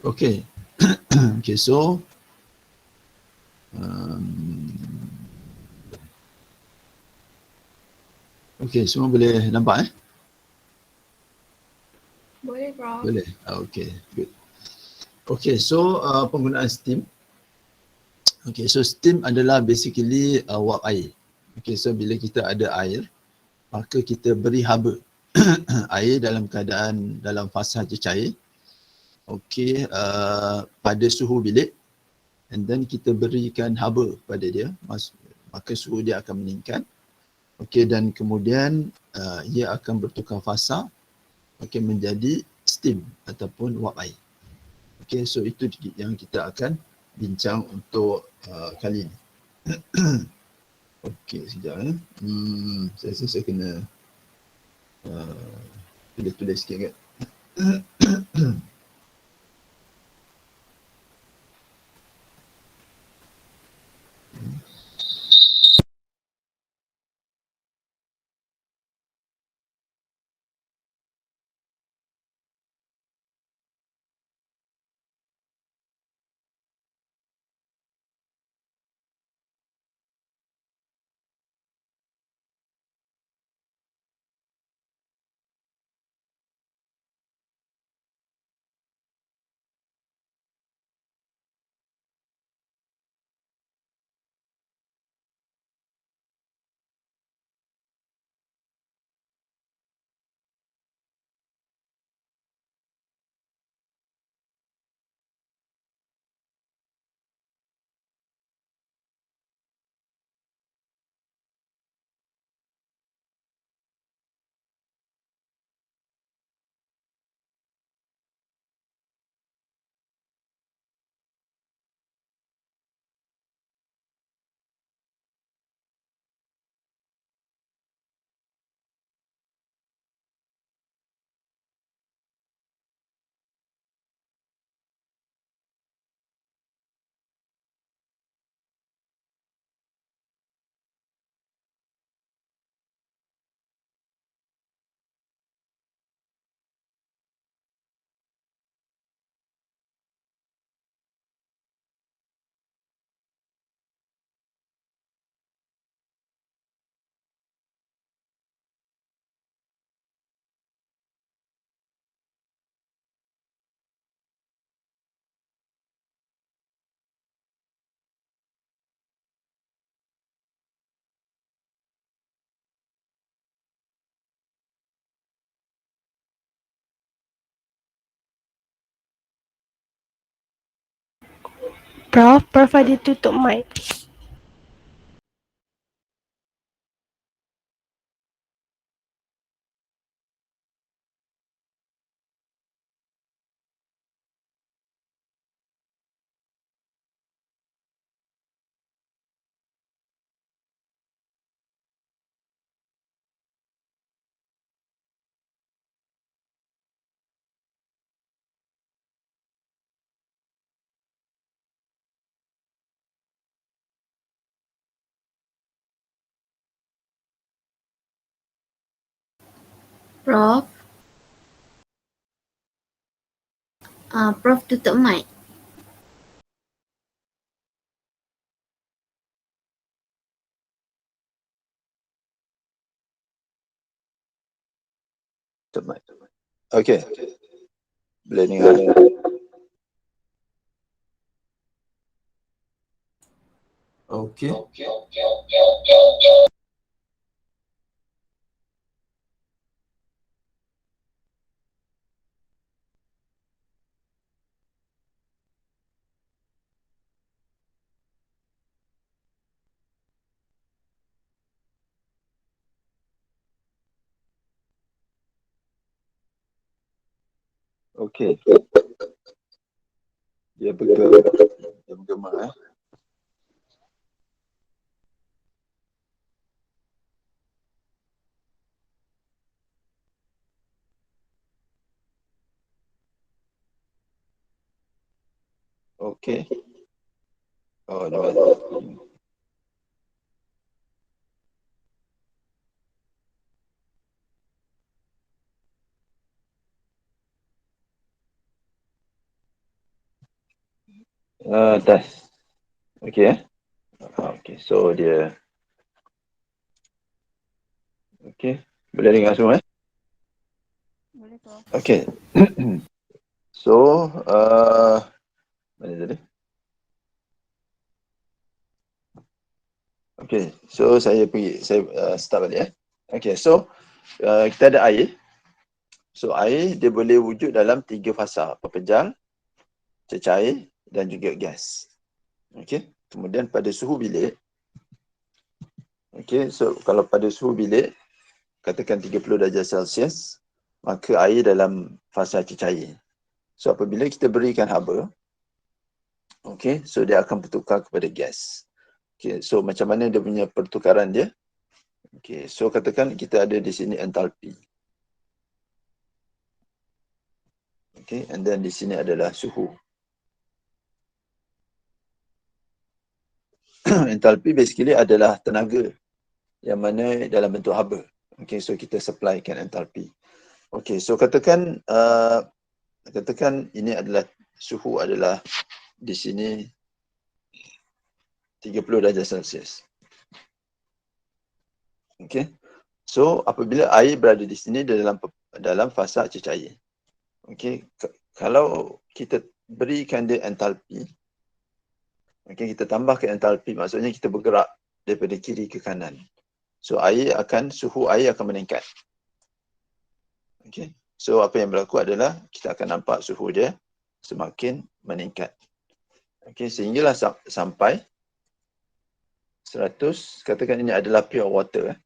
Okay. Okay, so um, okay, semua boleh nampak Boleh, Prof. Boleh. Okay, good. Okay, so penggunaan steam. Okay, so steam adalah basically wap air. Okay, so bila kita ada air, maka kita beri haba air dalam keadaan dalam fasa cair. Okay, pada suhu bilik, and then kita berikan haba pada dia, maka suhu dia akan meningkat. Okay, dan kemudian ia akan bertukar fasa, okay, menjadi steam ataupun wap air. Okay, so itu yang kita akan bincang untuk kali ini. Okay, sekejap saya rasa saya kena tulis sikit kan. Prof ada tutup mic. Prof. Prof tutup mic. Okay, boleh dengar. Okay. Okay. Dia bergema Okay. Oh, dah balik. Test. Okay. Okay, so dia. Okay, boleh dengar semua Boleh Prof. Okay. So, mana tadi? Okay, so saya start balik Okay, so kita ada air. So air dia boleh wujud dalam 3 fasa, pepejal, cecair dan juga gas. Okay, kemudian pada suhu bilik. Okay, so kalau pada suhu bilik, katakan 30 darjah Celsius, maka air dalam fasa cecair. So apabila kita berikan haba, okay, so dia akan bertukar kepada gas. Okay, so macam mana dia punya pertukaran dia? Okay, so katakan kita ada di sini entalpi. Okay, and then di sini adalah suhu. Entalpi basically adalah tenaga yang mana dalam bentuk haba. Okay, so kita supplykan entalpi. Okay, so katakan ini adalah suhu adalah di sini 30 darjah Celsius. Okay, so apabila air berada di sini dalam fasa cecair. Okay, kalau kita berikan dia entalpi, okay, kita tambahkan entalpi, maksudnya kita bergerak daripada kiri ke kanan. So suhu air akan meningkat. Okay, so apa yang berlaku adalah kita akan nampak suhu dia semakin meningkat. Okay, sehinggalah sampai 100, katakan ini adalah pure water,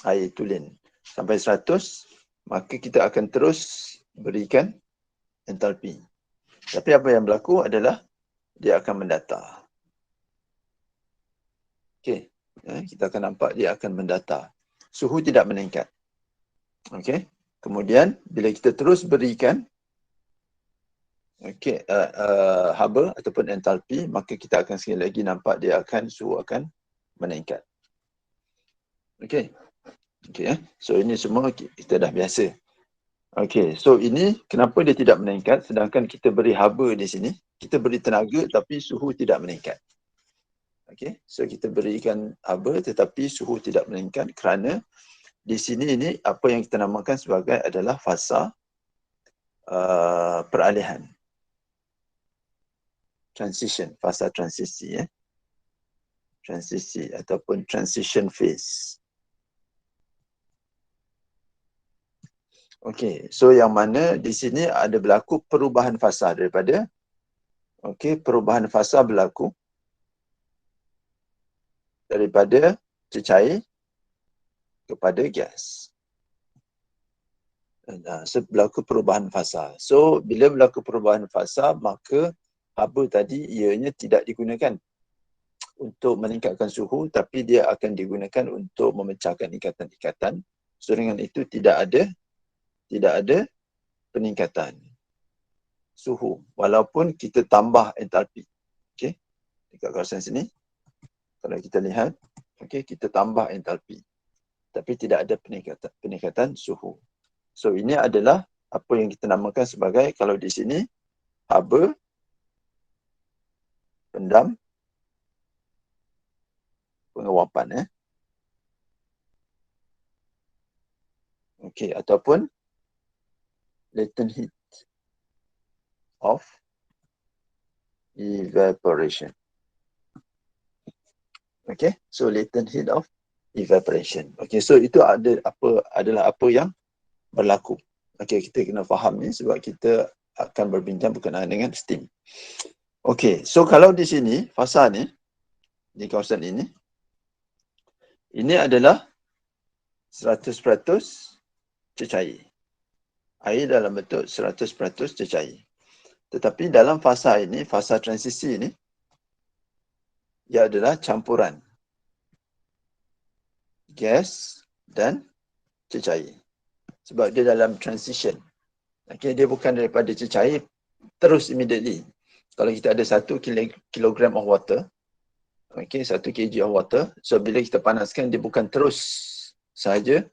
air tulen. Sampai 100, maka kita akan terus berikan entalpi. Tapi apa yang berlaku adalah dia akan mendatar. Okay, kita akan nampak dia akan mendatar. Suhu tidak meningkat. Okay, kemudian bila kita terus berikan haba ataupun entalpi, maka kita akan sekali lagi nampak suhu akan meningkat. Okay. Okay, so ini semua kita dah biasa. Okay, so ini kenapa dia tidak meningkat sedangkan kita beri haba di sini, kita beri tenaga tapi suhu tidak meningkat. Okay, so kita berikan haba tetapi suhu tidak meningkat kerana di sini ini apa yang kita namakan sebagai adalah fasa peralihan. Transition, fasa transisi transisi ataupun transition phase. Okey, so yang mana di sini ada berlaku perubahan fasa daripada perubahan fasa berlaku daripada cecair kepada gas. So berlaku perubahan fasa. So bila berlaku perubahan fasa, maka haba tadi ianya tidak digunakan untuk meningkatkan suhu, tapi dia akan digunakan untuk memecahkan ikatan-ikatan. So dengan itu tidak ada peningkatan suhu walaupun kita tambah entalpi. Okey, dekat kawasan sini kalau kita lihat, okey, kita tambah entalpi tapi tidak ada peningkatan suhu. So ini adalah apa yang kita namakan sebagai, kalau di sini haba, pendam, penguapan okey, ataupun latent heat of evaporation. Okay, so latent heat of evaporation. Okay, so itu adalah apa yang berlaku. Okay, kita kena faham ni sebab kita akan berbincang berkenaan dengan steam. Okay, so kalau di sini, fasa ni, di kawasan ini adalah 100% cecair. Air dalam bentuk 100% cecair. Tetapi dalam fasa ini, fasa transisi ini, ia adalah campuran gas dan cecair. Sebab dia dalam transition. Okay, dia bukan daripada cecair terus immediately. Kalau kita ada 1 kilogram of water, okay, 1 kg of water, so bila kita panaskan, dia bukan terus sahaja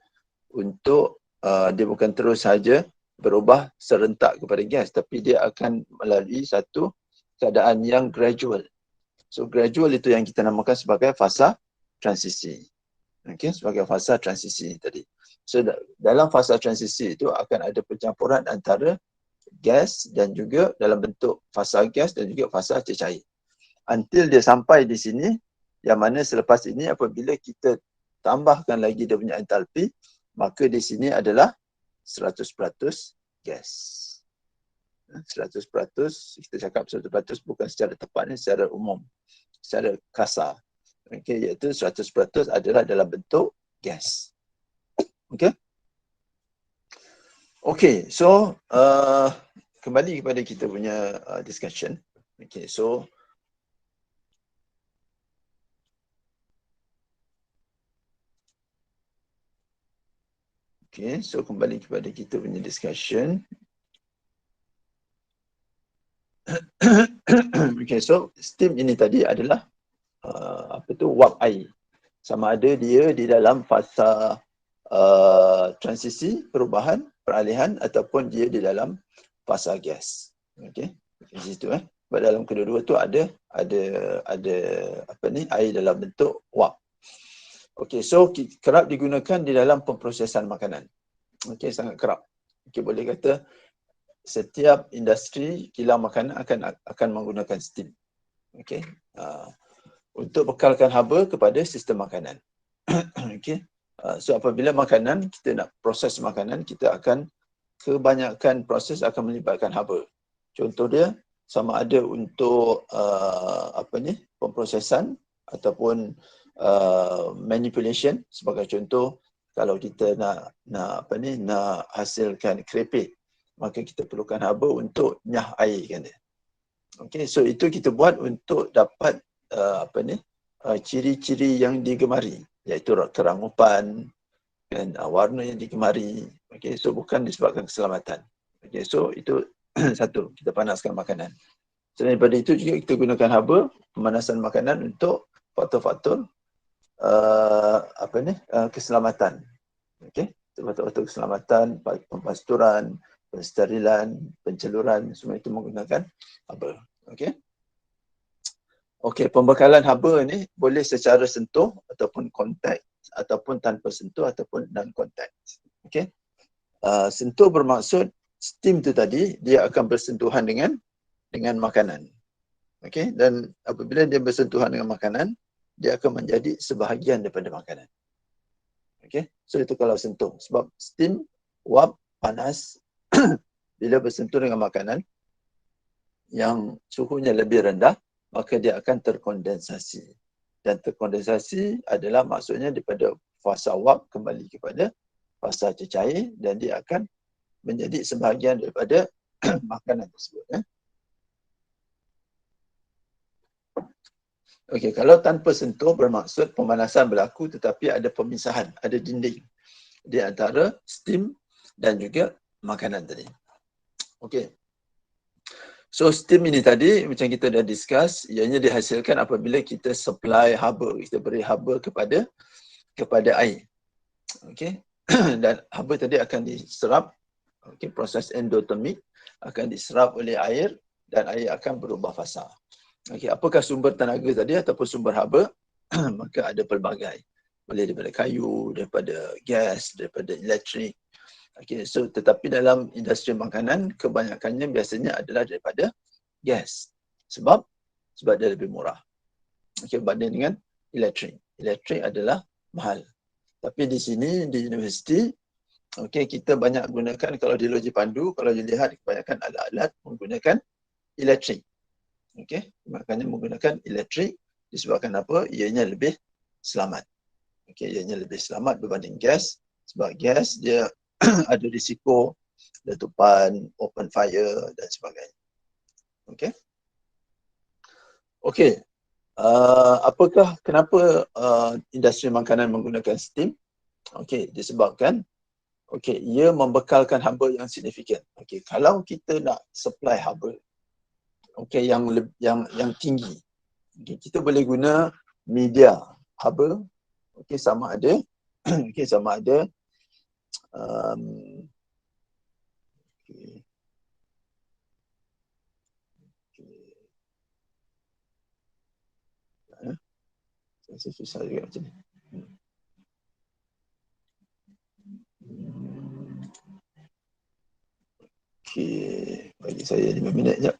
berubah serentak kepada gas, tapi dia akan melalui satu keadaan yang gradual. So gradual itu yang kita namakan sebagai fasa transisi. Okey, sebagai fasa transisi tadi. So dalam fasa transisi itu akan ada pencampuran antara gas dan juga dalam bentuk fasa gas dan juga fasa cecair. Until dia sampai di sini, yang mana selepas ini apabila kita tambahkan lagi dia punya entalpi, maka di sini adalah 100% gas. 100%, kita cakap 100% bukan secara tepat ni, secara umum, secara kasar. Okey, iaitu 100% adalah dalam bentuk gas. Okey. Okey, so kembali kepada kita punya discussion. Okey, so kembali kepada kita punya discussion. Okay, so steam ini tadi adalah wap air. Sama ada dia di dalam fasa transisi, perubahan, peralihan ataupun dia di dalam fasa gas. Okey, di situ Sebab dalam kedua-dua tu ada air dalam bentuk wap. Okey, so kerap digunakan di dalam pemprosesan makanan. Okey, sangat kerap. Okey, boleh kata setiap industri kilang makanan akan menggunakan steam. Okey, untuk bekalkan haba kepada sistem makanan. Okey, so apabila makanan kita nak proses makanan, kita akan kebanyakan proses akan melibatkan haba. Contoh dia sama ada untuk pemprosesan ataupun manipulation. Sebagai contoh, kalau kita nak hasilkan kerepek, maka kita perlukan haba untuk nyah airkan dia. Okey, so itu kita buat untuk dapat ciri-ciri yang digemari, iaitu kerangupan dan warna yang digemari. Okey, so bukan disebabkan keselamatan. Okey, so itu satu, kita panaskan makanan. Selain daripada itu juga kita gunakan haba pemanasan makanan untuk faktor-faktor keselamatan. Okey, faktor-faktor keselamatan, pemasturan, pensterilan, penceluran, semua itu menggunakan haba. Okey. Okey, pembekalan haba ni boleh secara sentuh ataupun kontak ataupun tanpa sentuh ataupun non kontak. Okey. Sentuh bermaksud steam tu tadi dia akan bersentuhan dengan makanan. Okey, dan apabila dia bersentuhan dengan makanan, dia akan menjadi sebahagian daripada makanan. Okey, so itu kalau sentuh. Sebab steam, wap, panas bila bersentuh dengan makanan yang suhunya lebih rendah, maka dia akan terkondensasi. Dan terkondensasi adalah maksudnya daripada fasa wap kembali kepada fasa cecair dan dia akan menjadi sebahagian daripada makanan tersebut. Okey, kalau tanpa sentuh bermaksud pemanasan berlaku tetapi ada pemisahan, ada dinding di antara steam dan juga makanan tadi. Okey. So steam ini tadi macam kita dah discuss, ianya dihasilkan apabila kita supply haba, kita beri haba kepada air. Okey. Dan haba tadi akan diserap, okey, proses endotermik akan diserap oleh air dan air akan berubah fasa. Okey, apakah sumber tenaga tadi ataupun sumber haba? Maka ada pelbagai. Boleh daripada kayu, daripada gas, daripada elektrik. Okey, so tetapi dalam industri makanan kebanyakannya biasanya adalah daripada gas. Sebab dia lebih murah. Okey, berbanding dengan elektrik. Elektrik adalah mahal. Tapi di sini di universiti, okey, kita banyak gunakan, kalau di Loji Pandu, kalau dilihat kebanyakan alat-alat menggunakan elektrik. Okey, makanya menggunakan elektrik disebabkan apa? Ianya lebih selamat. Okey, ianya lebih selamat berbanding gas. Sebab gas dia ada risiko letupan, open fire dan sebagainya. Okey. Okey. Kenapa industri makanan menggunakan steam? Okey, disebabkan ia membekalkan haba yang signifikan. Okey, kalau kita nak supply haba yang tinggi, kita boleh guna media haba, sama ada Rasa susah juga macam ni. Okey, bagi saya 5 minit jap.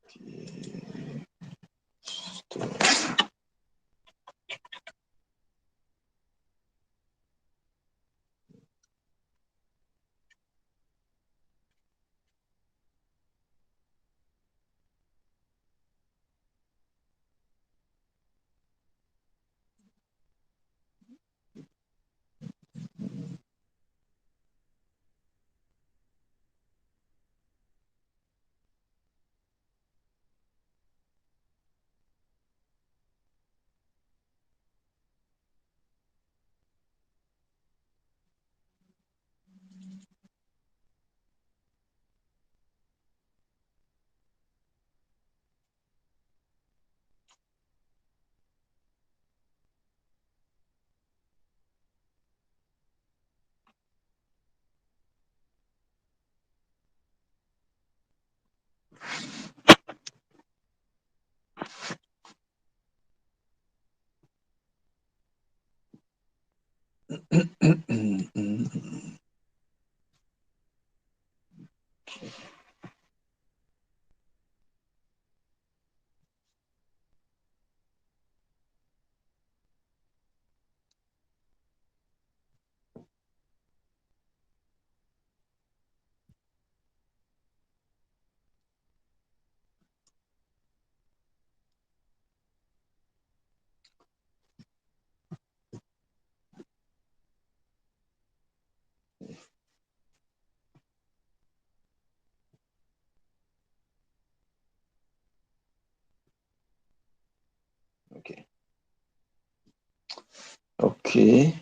Okey. Okey.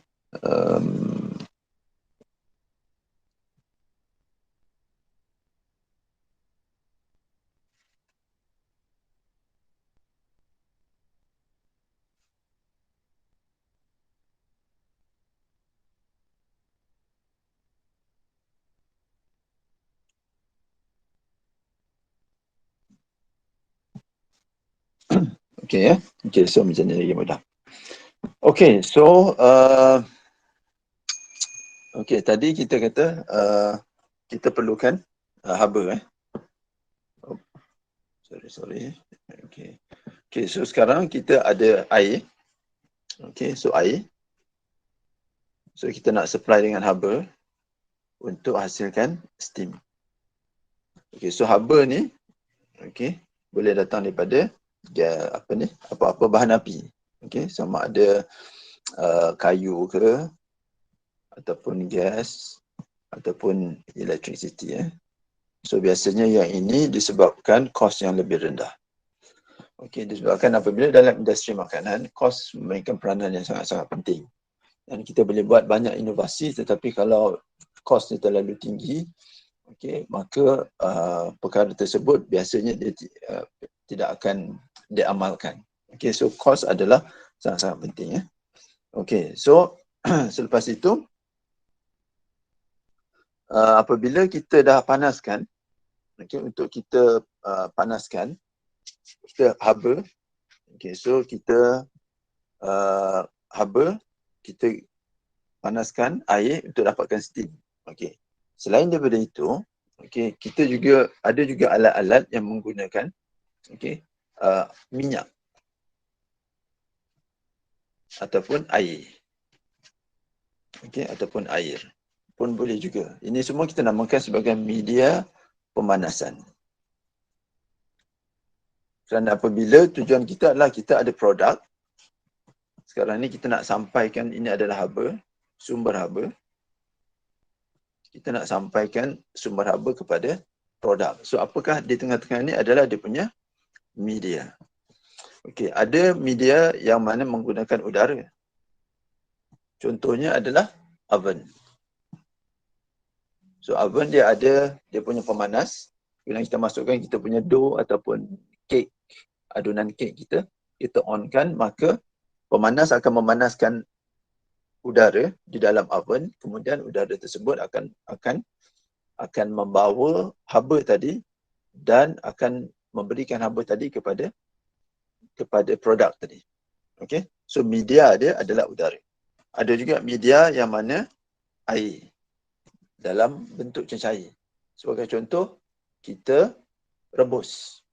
Okey ya. Okey, so macam ni lagi mudah. Okey, so okey, tadi kita kata kita perlukan haba Oh, sorry. Okey. Okey, so sekarang kita ada air. Okey, so air. So kita nak supply dengan haba untuk hasilkan steam. Okey, so haba ni boleh datang daripada apa-apa bahan api. Okey, sama ada kayu ke ataupun gas ataupun electricity. So biasanya yang ini disebabkan kos yang lebih rendah. Okey, disebabkan apabila dalam industri makanan, kos memainkan peranan yang sangat-sangat penting. Dan kita boleh buat banyak inovasi, tetapi kalau kosnya terlalu tinggi, maka perkara tersebut biasanya dia tidak akan diamalkan. Okey, so kos adalah sangat-sangat penting. Okey, so selepas itu, apabila kita dah panaskan, untuk kita panaskan kita haba, so kita haba, kita panaskan air untuk dapatkan steam. Okey. Selain daripada itu, kita juga ada alat-alat yang menggunakan minyak ataupun air. Ataupun air pun boleh juga. Ini semua kita namakan sebagai media pemanasan. Kerana apabila tujuan kita adalah kita ada produk, sekarang ni kita nak sampaikan ini adalah haba, sumber haba. Kita nak sampaikan sumber haba kepada produk. So apakah di tengah-tengah ini adalah dia punya media. Okey, ada media yang mana menggunakan udara. Contohnya adalah oven. So oven dia ada dia punya pemanas. Bila kita masukkan kita punya dough ataupun kek, adunan kek kita onkan, maka pemanas akan memanaskan udara di dalam oven, kemudian udara tersebut akan akan membawa haba tadi dan akan memberikan haba tadi kepada produk tadi. Okey. So media dia adalah udara. Ada juga media yang mana air dalam bentuk cecair. Sebagai contoh, kita rebus.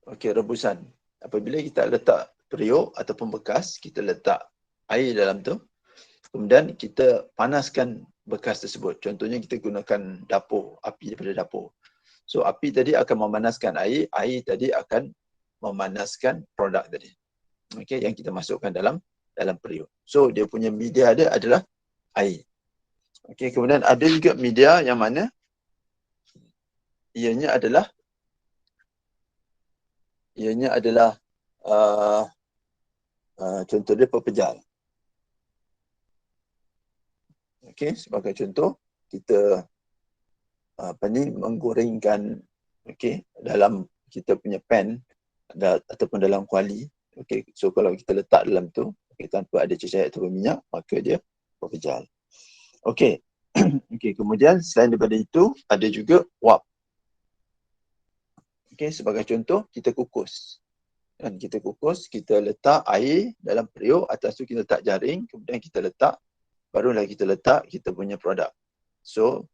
Okey, rebusan. Apabila kita letak periuk ataupun bekas, kita letak air dalam tu, kemudian kita panaskan bekas tersebut. Contohnya kita gunakan dapur, api daripada dapur. So api tadi akan memanaskan air, air tadi akan memanaskan produk tadi. Okey, yang kita masukkan dalam periuk. So dia punya media dia adalah air. Okey, kemudian ada juga media yang mana ianya adalah contoh dia pepejal. Okey, sebagai contoh kita menggorengkan dalam kita punya pan ataupun dalam kuali. Okey, so kalau kita letak dalam tu tanpa ada cecair ataupun minyak, maka dia pepejal. Okey. Okey, kemudian selain daripada itu ada juga wap. Okey, sebagai contoh kita kukus. Dan kita kukus, kita letak air dalam periuk, atas tu kita letak jaring, kemudian kita letak, barulah kita letak kita punya produk. So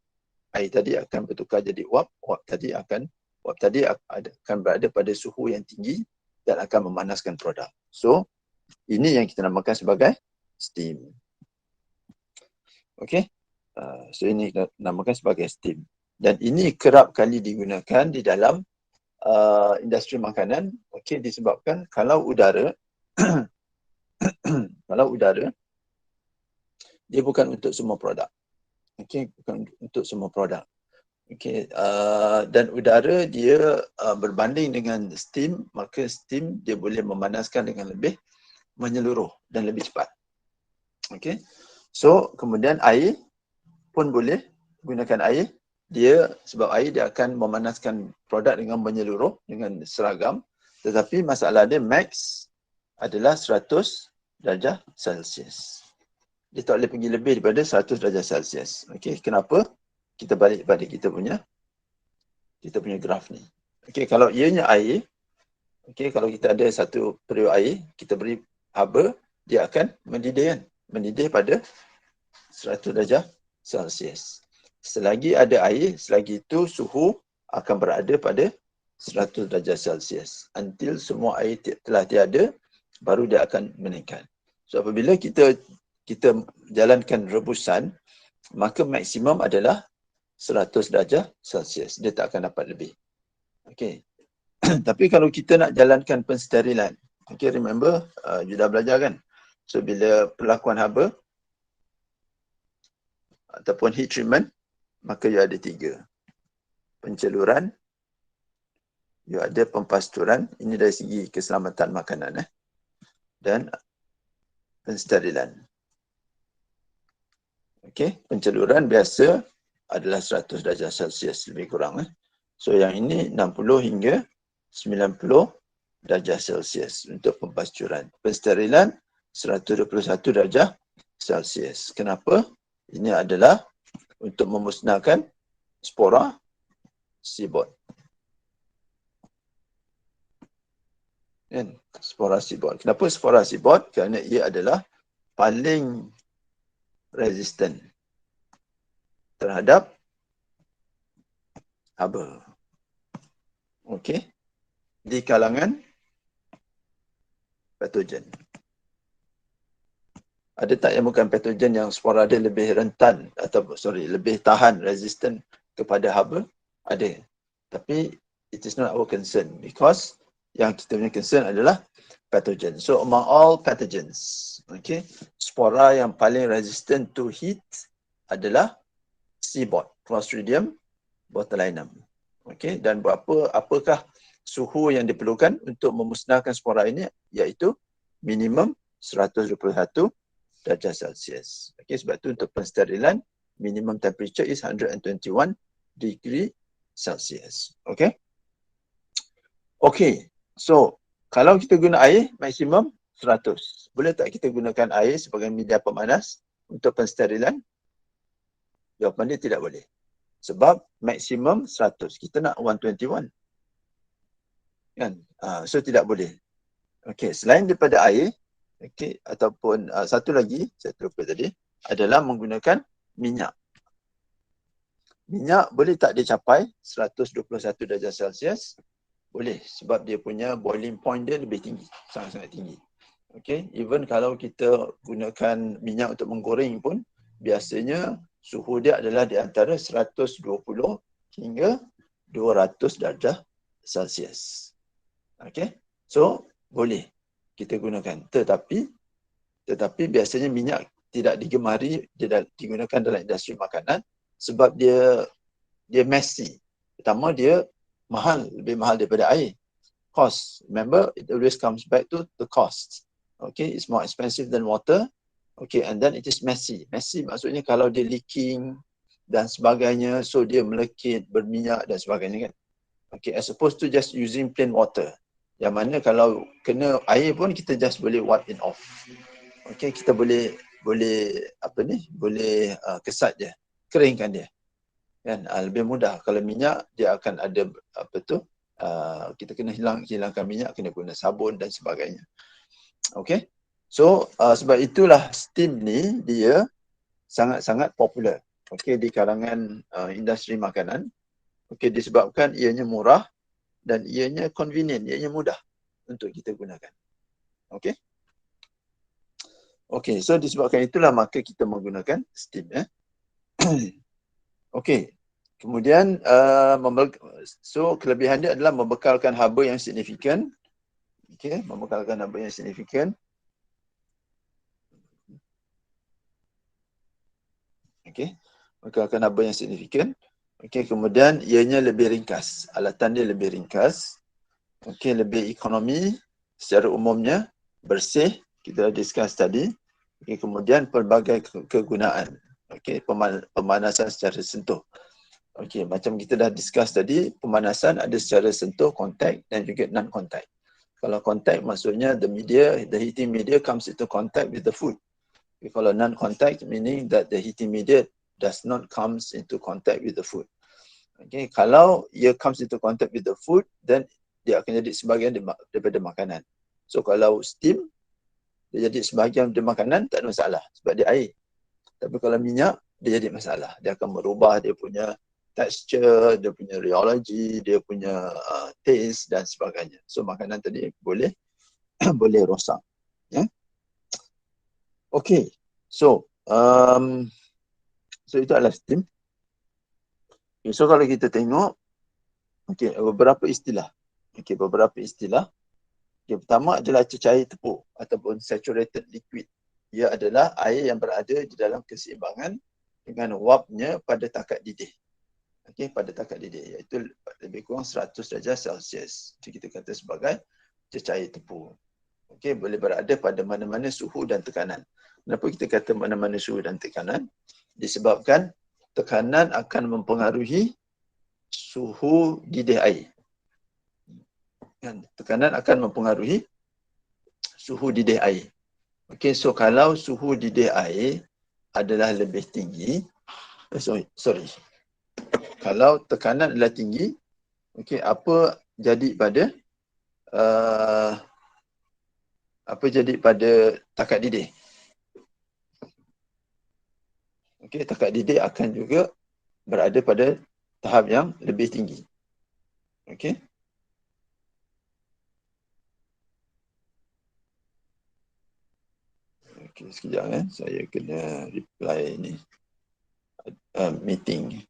air tadi akan bertukar jadi wap, wap tadi akan berada pada suhu yang tinggi dan akan memanaskan produk. So ini yang kita namakan sebagai steam. Okey. So ini kita namakan sebagai steam. Dan ini kerap kali digunakan di dalam industri makanan, disebabkan kalau udara dia bukan untuk semua produk. Bukan untuk semua produk. Dan udara dia berbanding dengan steam, maka steam dia boleh memanaskan dengan lebih menyeluruh dan lebih cepat. So kemudian air pun boleh gunakan air. Sebab air dia akan memanaskan produk dengan menyeluruh, dengan seragam. Tetapi masalah dia max adalah 100 darjah Celsius. Dia tak boleh pergi lebih daripada 100 darjah Celsius. Kenapa? Kita balik pada kita punya graf ni. Kalau ianya air, kalau kita ada satu periuk air, kita beri haba, dia akan mendidih kan? Mendidih pada 100 darjah Celsius. Selagi ada air, selagi itu suhu akan berada pada 100 darjah Celsius. Until semua air telah tiada, baru dia akan meningkat. So apabila kita jalankan rebusan, maka maksimum adalah 100 darjah Celsius. Dia tak akan dapat lebih. Tapi kalau kita nak jalankan pensterilan, remember, you dah belajar kan? So bila perlakuan haba ataupun heat treatment, maka you ada 3. Penceluran, you ada pempasturan, ini dari segi keselamatan makanan, dan pensterilan. Penceluran biasa adalah 100 darjah Celsius lebih kurang. So yang ini 60 hingga 90 darjah Celsius untuk pempasturan. Pensterilan 121 darjah Celsius. Kenapa? Ini adalah untuk memusnahkan spora seaboard. Spora seaboard. Kenapa spora seaboard? Kerana ia adalah paling resistant terhadap haba. Di kalangan patogen. Ada tak yang bukan patogen yang spora dia lebih rentan lebih tahan, resistant kepada haba? Ada. Tapi it is not our concern because yang kita punya concern adalah pathogen. So among all pathogens, spora yang paling resistant to heat adalah seaboard, Clostridium botulinum. Dan apakah suhu yang diperlukan untuk memusnahkan spora ini? Iaitu minimum 121 darjah Celsius. Sebab itu untuk pensterilan, minimum temperature is 121 degree Celsius. So kalau kita guna air, maksimum 100. Boleh tak kita gunakan air sebagai media pemanas untuk pensterilan? Jawapan dia tidak boleh. Sebab maksimum 100. Kita nak 121. Kan? So tidak boleh. Okey, selain daripada air, okey, ataupun satu lagi, saya terlupa tadi, adalah menggunakan minyak. Minyak boleh tak dia capai 121 darjah Celsius? Boleh, sebab dia punya boiling point dia lebih tinggi, sangat-sangat tinggi. Okay, even kalau kita gunakan minyak untuk menggoreng pun, biasanya suhu dia adalah di antara 120 hingga 200 darjah Celsius. Okay, so boleh kita gunakan. Tetapi biasanya minyak tidak digemari, digunakan dalam industri makanan sebab dia messy. Pertama, dia mahal, lebih mahal daripada air. Cost. Remember, it always comes back to the cost. Okay, it's more expensive than water. Okay, and then it is messy. Messy maksudnya kalau dia leaking dan sebagainya, so dia melekit, berminyak dan sebagainya kan. Okay, as opposed to just using plain water. Yang mana kalau kena air pun kita just boleh wipe it off. Okay, kita boleh kesat je, keringkan dia. Kan, lebih mudah. Kalau minyak dia akan ada kita kena hilangkan minyak, kena guna sabun dan sebagainya. Okay, so sebab itulah steam ni dia sangat-sangat popular, okay, di kalangan industri makanan. Okay, disebabkan ianya murah dan ianya convenient, ianya mudah untuk kita gunakan. Okay. Okay, so disebabkan itulah maka kita menggunakan steam. Okay, kemudian so kelebihan dia adalah membekalkan haba yang signifikan. Okay, membekalkan haba yang signifikan. Okay, membekalkan haba yang signifikan. Okay, kemudian ianya lebih ringkas. Alatan dia lebih ringkas. Okay, lebih ekonomi secara umumnya, bersih, kita dah discuss tadi. Okay, kemudian pelbagai kegunaan. Okay, pemanasan secara sentuh. Okay, macam kita dah discuss tadi, pemanasan ada secara sentuh, contact dan juga non-contact. Kalau contact maksudnya the heating media comes into contact with the food. Okay, kalau non-contact meaning that the heating media does not comes into contact with the food. Okay, kalau ia comes into contact with the food, then dia akan jadi sebahagian daripada makanan. So kalau steam, dia jadi sebahagian daripada makanan, tak ada masalah sebab dia air. Tapi kalau minyak, dia jadi masalah. Dia akan merubah dia punya texture, dia punya rheology, dia punya taste dan sebagainya. So makanan tadi boleh boleh rosak. Yeah? Okay, so itu adalah steam. Okay, so kalau kita tengok, okay, beberapa istilah. Okay, beberapa istilah. Okay, pertama adalah cecair tepung ataupun saturated liquid. Ia adalah air yang berada di dalam keseimbangan dengan wapnya pada takat didih. Okay, pada takat didih, iaitu lebih kurang 100 darjah Celsius. Itu kita kata sebagai cecair tepung. Okay, boleh berada pada mana-mana suhu dan tekanan. Kenapa kita kata mana-mana suhu dan tekanan? Disebabkan tekanan akan mempengaruhi suhu didih air. Tekanan akan mempengaruhi suhu didih air. Okey, so kalau suhu didih air adalah lebih tinggi, kalau tekanan adalah tinggi, okey, apa jadi pada takat didih? Okey, takat didih akan juga berada pada tahap yang lebih tinggi. Okey. Okay, sekejap saya kena reply ni. Meeting.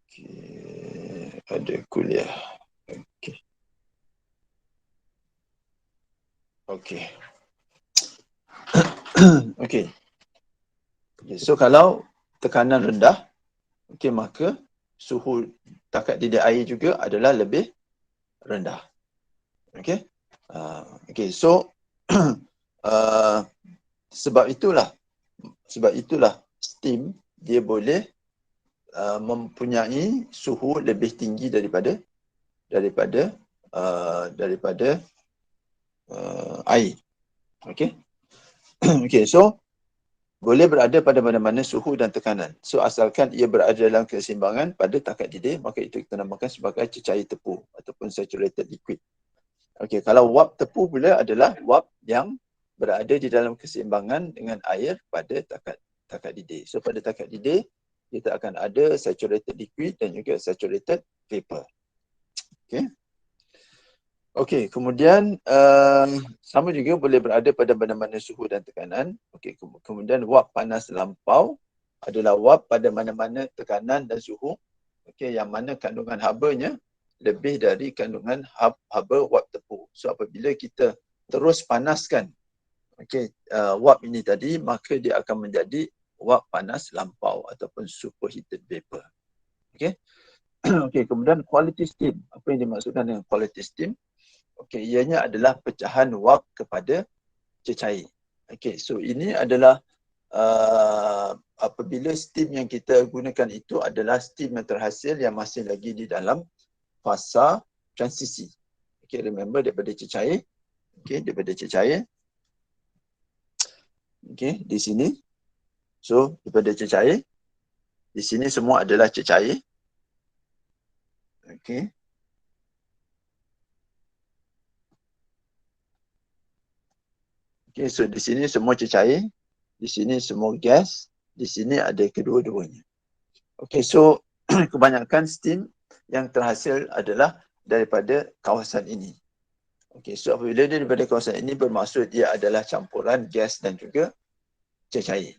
Okay, ada kuliah. Okay. Okay. Okay. So kalau tekanan rendah, okay, maka suhu takat didih air juga adalah lebih rendah. Okay. Okay, so sebab itulah steam dia boleh mempunyai suhu lebih tinggi daripada air. Okay. Okay, so boleh berada pada mana-mana suhu dan tekanan. So asalkan ia berada dalam keseimbangan pada takat didih, maka itu kita namakan sebagai cecair tepu ataupun saturated liquid. Okey, kalau wap tepu pula adalah wap yang berada di dalam keseimbangan dengan air pada takat didih. So pada takat didih kita akan ada saturated liquid dan juga saturated vapor. Okey. Okey, kemudian sama juga boleh berada pada mana-mana suhu dan tekanan. Okey, kemudian wap panas lampau adalah wap pada mana-mana tekanan dan suhu. Okey, yang mana kandungan habanya lebih dari kandungan haba wap tepu. So apabila kita terus panaskan wap ini tadi, maka dia akan menjadi wap panas lampau ataupun superheated vapor. Okey. Okey, kemudian quality steam. Apa yang dimaksudkan dengan quality steam? Okey, ianya adalah pecahan wap kepada cecair. Okey, so ini adalah apabila steam yang kita gunakan itu adalah steam yang terhasil yang masih lagi di dalam fasa transisi. Okey, remember daripada cecair. Okey, daripada cecair. Okey, di sini. So, daripada cecair. Di sini semua adalah cecair. Okey. Okey, so di sini semua cecair. Di sini semua gas. Di sini ada kedua-duanya. Okey, so kebanyakan steam yang terhasil adalah daripada kawasan ini. Okey, so apabila dia daripada kawasan ini bermaksud dia adalah campuran gas dan juga cecair.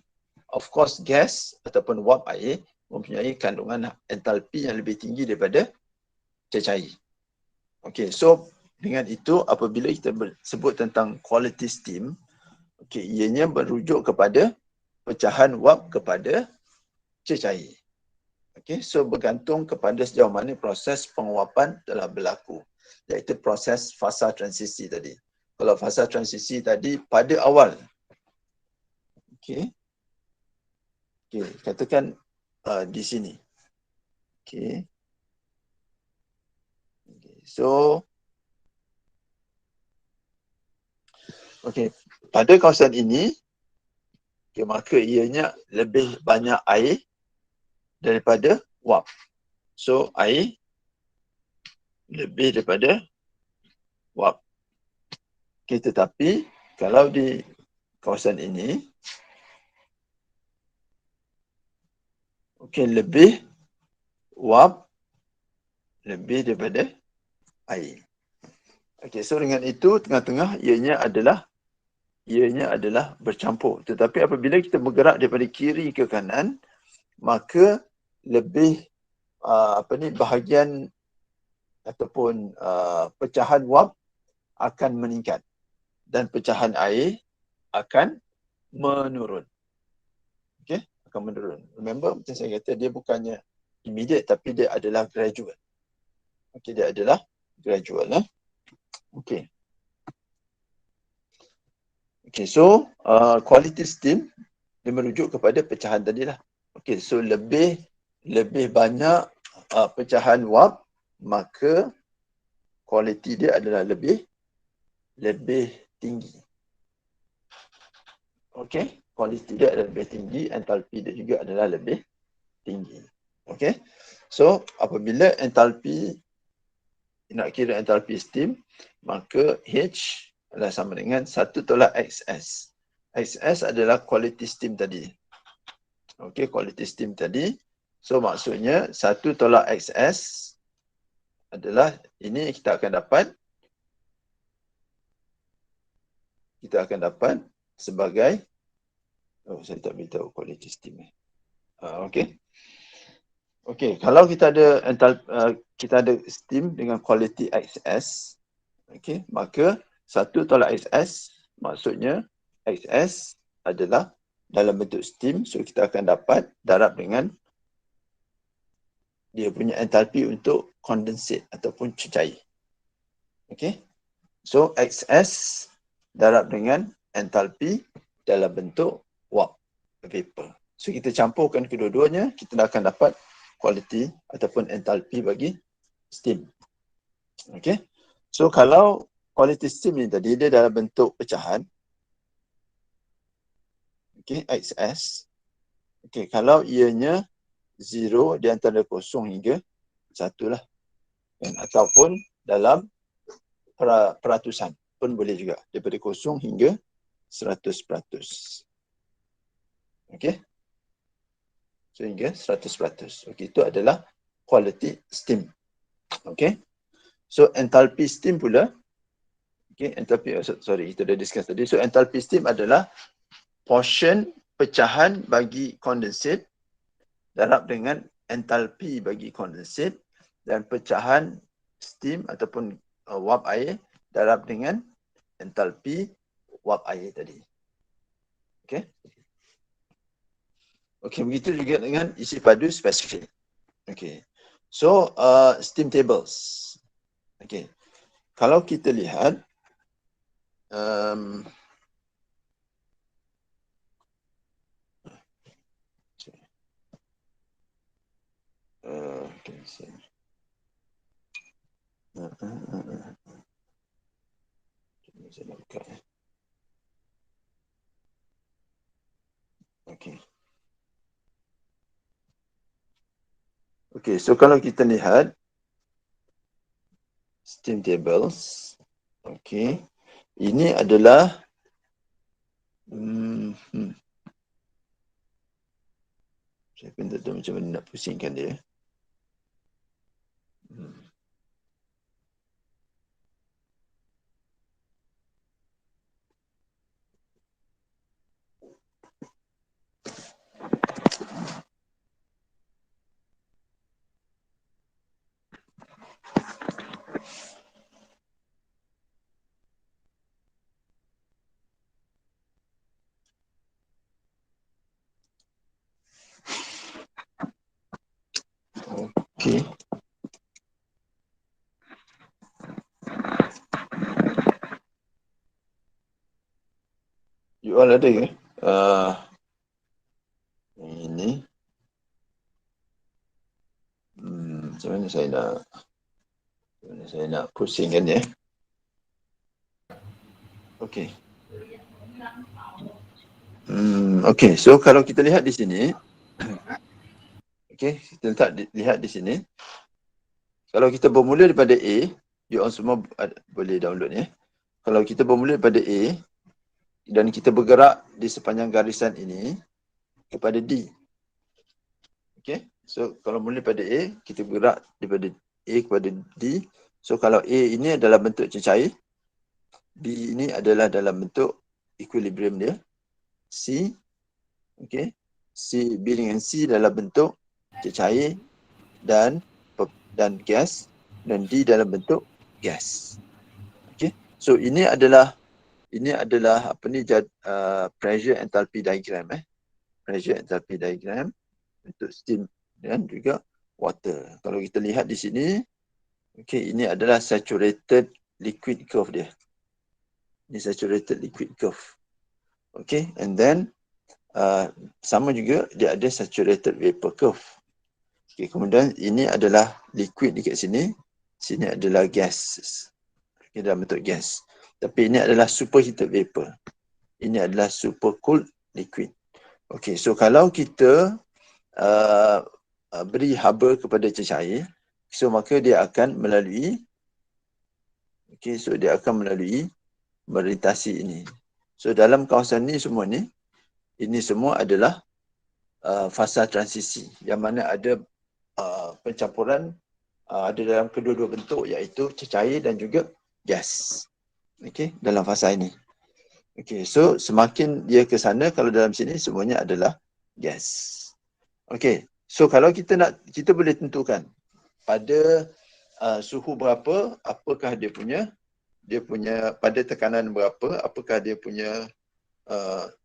Of course, gas ataupun wap air mempunyai kandungan entalpi yang lebih tinggi daripada cecair. Okey, so dengan itu apabila kita sebut tentang quality steam, okey, ianya merujuk kepada pecahan wap kepada cecair. Okey, so bergantung kepada sejauh mana proses penguapan telah berlaku, iaitu proses fasa transisi tadi. Kalau fasa transisi tadi pada awal, okey, katakan di sini. Okey. So, pada kawasan ini, maka ianya lebih banyak air daripada wap. So, air lebih daripada wap. Tetapi kalau di kawasan ini, lebih wap lebih daripada air. So dengan itu tengah-tengah ianya adalah bercampur. Tetapi apabila kita bergerak daripada kiri ke kanan, maka lebih bahagian ataupun pecahan wap akan meningkat dan pecahan air akan menurun. Okey, akan menurun. Remember macam saya kata dia bukannya immediate tapi dia adalah gradual. Okey, dia adalah gradual. Okey. Okey, so quality steam dia merujuk kepada pecahan tadilah. Okey, so lebih banyak pecahan wap, maka kualiti dia adalah lebih tinggi. Okey, kualiti dia adalah lebih tinggi, entalpi dia juga adalah lebih tinggi. Okey. So, apabila entalpi nak kira entalpi steam, maka H adalah sama dengan 1 tolak XS. XS adalah quality steam tadi. Okey, quality steam tadi. So, maksudnya 1 tolak XS adalah ini kita akan dapat sebagai saya tak beritahu quality steam. Okey. Okey, kalau kita ada steam dengan quality XS, okey, maka 1 tolak XS maksudnya XS adalah dalam bentuk steam, so kita akan dapat darab dengan dia punya entalpi untuk condensate ataupun cecair. Okey. So XS darab dengan entalpi dalam bentuk wap vapor. So kita campurkan kedua-duanya, kita akan dapat quality ataupun entalpi bagi steam. Okey. So kalau quality steam ni tadi dia dalam bentuk pecahan. Okey, XS. Okey, kalau ianya 0 di antara 0 hingga 1 lah. Ataupun dalam peratusan pun boleh juga. Daripada 0 hingga 100%. Okey. So, hingga 100%. Okey, itu adalah quality steam. Okey. So, enthalpy steam pula. Okey, enthalpy, sorry, kita dah discuss tadi. So, enthalpy steam adalah portion pecahan bagi condensate darab dengan enthalpy bagi condensate dan pecahan steam ataupun wap air darab dengan enthalpy wap air tadi. Okey. Okey, begitu juga dengan isi padu spesifik. Okey. So, steam tables. Okey. Kalau kita lihat okay, saya buka. Okey. Okey, so kalau kita lihat steam tables, okey, ini adalah saya pun tak tahu macam mana nak pusingkan dia. Okey. You all ada ke? Ini. Macam mana saya nak pusingkan dia? Okey. Okey, so kalau kita lihat di sini, okey, kita lihat di sini. Kalau kita bermula daripada A, you all semua boleh download ya. Kalau kita bermula daripada A dan kita bergerak di sepanjang garisan ini kepada D. Okey, so kalau mula daripada A, kita bergerak daripada A kepada D. So kalau A ini adalah bentuk cecair, B ini adalah dalam bentuk equilibrium dia. C, okey, C, B dengan C dalam bentuk cecair dan gas, dan D dalam bentuk gas. Okey, so ini adalah pressure enthalpy diagram pressure enthalpy diagram untuk steam dan juga water. Kalau kita lihat di sini, okey, ini adalah saturated liquid curve dia. Ini saturated liquid curve. Okay, and then sama juga dia ada saturated vapor curve. Okay, kemudian ini adalah liquid dekat sini, sini adalah gas. Okay, dalam bentuk gas. Tapi ini adalah superheated vapor. Ini adalah supercooled liquid. Okay, so kalau kita beri haba kepada cecair, so maka dia akan melalui, okay, so dia akan melalui melintasi ini. So dalam kawasan ni semua ni, ini semua adalah fasa transisi yang mana ada pencampuran ada dalam kedua-dua bentuk, iaitu cecair dan juga gas. Okey, dalam fasa ini. Okey, so semakin dia ke sana, kalau dalam sini semuanya adalah gas. Okey, so kalau kita boleh tentukan pada suhu berapa, apakah dia punya pada tekanan berapa, apakah dia punya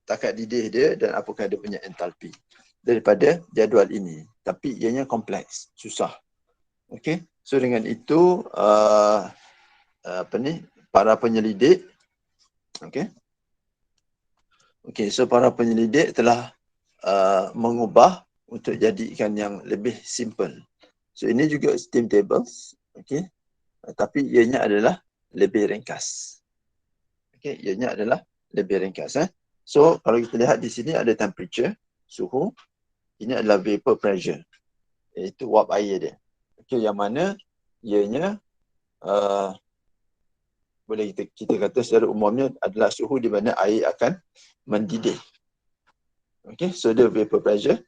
takat didih dia, dan apakah dia punya entalpi daripada jadual ini. Tapi ianya kompleks, susah. Okey, so dengan itu para penyelidik, okey, so para penyelidik telah mengubah untuk jadikan yang lebih simple. So ini juga steam tables, okey, tapi ianya adalah lebih ringkas. Okey, ianya adalah lebih ringkas. So kalau kita lihat di sini ada temperature, suhu. Ini adalah vapor pressure, iaitu wap air dia. Okey, yang mana ianya boleh kita kata secara umumnya adalah suhu di mana air akan mendidih. Okey, so the vapor pressure,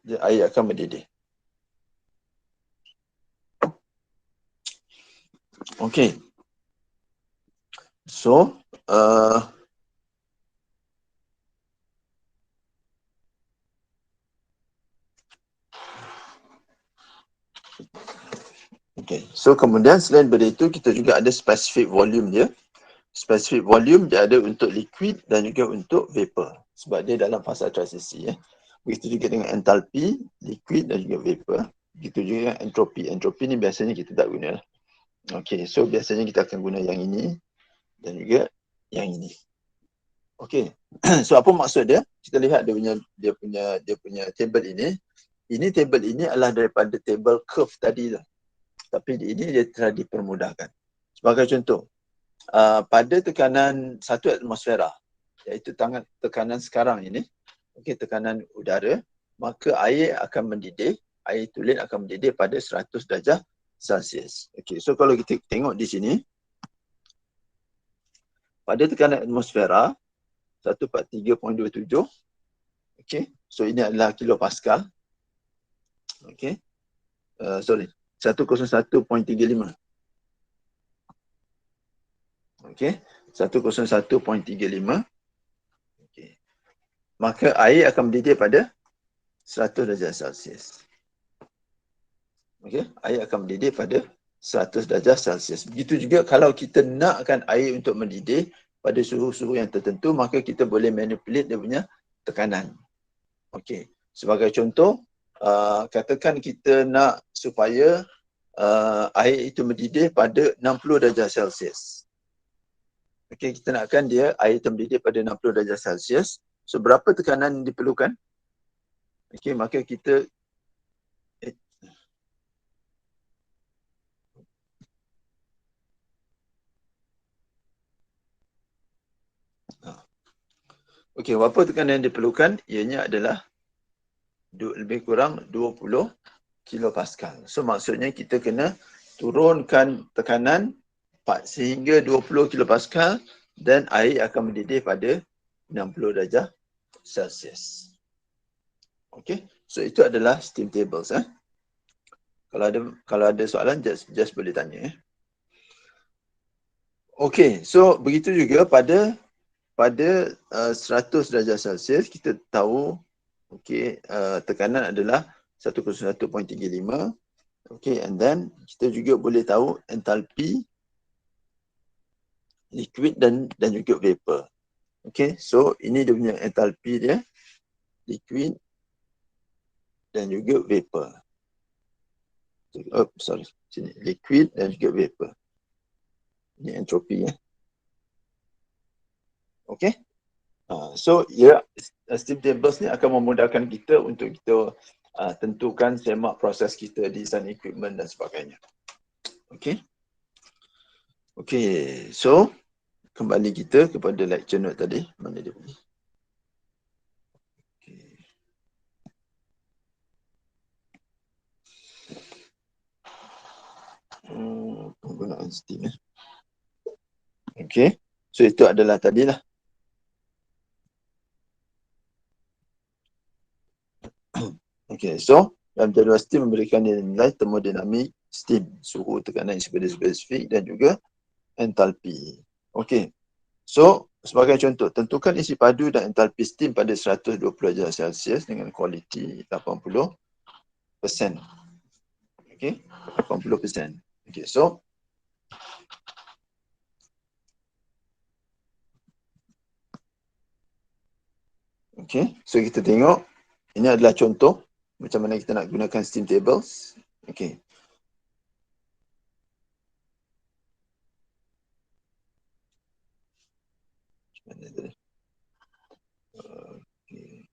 dia air akan mendidih. Okey. So, okay. So kemudian selain daripada itu, kita juga ada specific volume dia. Specific volume dia ada untuk liquid dan juga untuk vapor. Sebab dia dalam fasa transisi. Begitu juga dengan enthalpy, liquid dan juga vapor. Begitu juga dengan entropi. Entropi ni biasanya kita tak guna. Okay, so biasanya kita akan guna yang ini dan juga yang ini. Okay, so apa maksud dia? Kita lihat dia punya table ini. Ini table ini adalah daripada table curve tadi lah. Tapi ini dia telah dipermudahkan. Sebagai contoh, pada tekanan 1 atmosfera, iaitu tekanan sekarang ini, okay, tekanan udara, maka air akan mendidih, air tulen akan mendidih pada 100 darjah Celsius. Okay, so kalau kita tengok di sini, pada tekanan atmosfera 143.27, okay, so ini adalah kilopascal. Okay, sorry, 101.35. Okay, 101.35. Okay. Maka air akan mendidih pada 100 darjah Celsius. Okay, air akan mendidih pada 100 darjah Celsius. Begitu juga kalau kita nakkan air untuk mendidih pada suhu-suhu yang tertentu, maka kita boleh manipulate dia punya tekanan. Okay, sebagai contoh, katakan kita nak supaya air itu mendidih pada 60 darjah Celsius. Okay, kita nakkan dia air itu mendidih pada 60 darjah Celsius. So, berapa tekanan yang diperlukan? Okay, maka kita okey, berapa tekanan yang diperlukan? Ianya adalah lebih kurang 20 kilopascal. So maksudnya kita kena turunkan tekanan sehingga 20 kilopascal dan air akan mendidih pada 60 darjah Celsius. Okey, so itu adalah steam tables. Kalau ada soalan just boleh tanya. Okey, so begitu juga pada 100 darjah Celsius kita tahu okey, tekanan adalah 101.35. Okey, and then kita juga boleh tahu enthalpy, liquid dan juga vapor. Okey, so ini dia punya enthalpy dia, liquid dan juga vapor. Oh, sorry, sini liquid dan juga vapor. Ini entropi ya. Okey. So ya, steam tables ni akan memudahkan kita untuk kita tentukan semak proses kita, design equipment dan sebagainya. Okey. Okey, so kembali kita kepada lecture note tadi. Mana dia pergi? Penggunaan steam. Okey, so itu adalah tadilah. Okey, so dalam jadual steam memberikan nilai termodinamik steam, suhu, tekanan yang spesifik dan juga enthalpy. Okey, so sebagai contoh, tentukan isi padu dan enthalpy steam pada 120 darjah Celsius dengan kualiti 80%. Okey, 80%. Okey, so kita tengok ini adalah contoh macam mana kita nak gunakan steam tables. Okey. Mana tadi? Okey.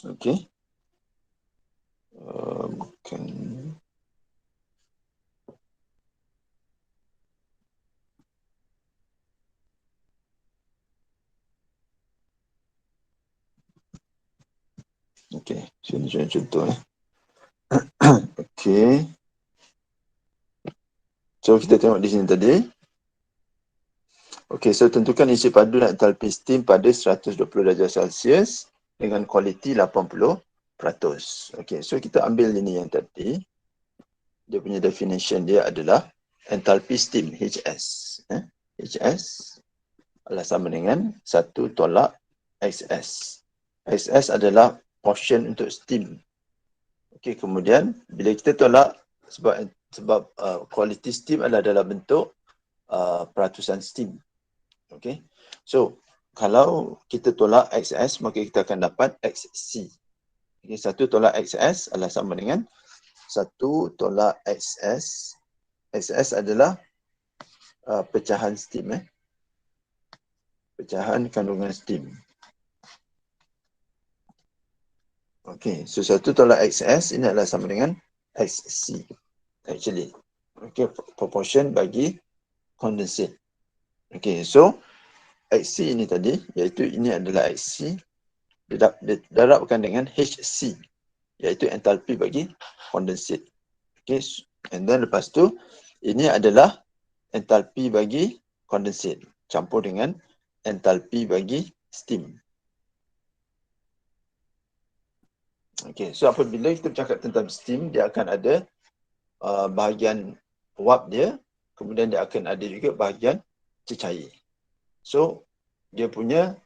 Okey. Bukan. Okey, sini contoh. Okey. So kita tengok di sini tadi. Okey, so tentukan isi padu dan entalpi steam pada 120 darjah Celsius dengan kualiti 80%. Okey, so kita ambil ini yang tadi. Dia punya definition dia adalah entalpi steam, HS. HS adalah sama dengan 1 tolak XS. XS adalah portion untuk steam. Okey, kemudian bila kita tolak sebab kualiti steam adalah dalam bentuk peratusan steam. Okey. So, kalau kita tolak XS, maka kita akan dapat XC. Okay, 1 tolak XS adalah sama dengan 1 tolak XS. XS adalah pecahan steam. Pecahan kandungan steam. Okey, so 1 tolak XS ini adalah sama dengan XC. Actually. Okey, proportion bagi condensate. Okey, so XC ini tadi, iaitu ini adalah XC, didarabkan dengan HC, iaitu entalpi bagi condensate. Okay, and then lepas tu, ini adalah entalpi bagi condensate, campur dengan entalpi bagi steam. Okay, so apabila kita bercakap tentang steam, dia akan ada bahagian uap dia, kemudian dia akan ada juga bahagian cecair. So, dia punya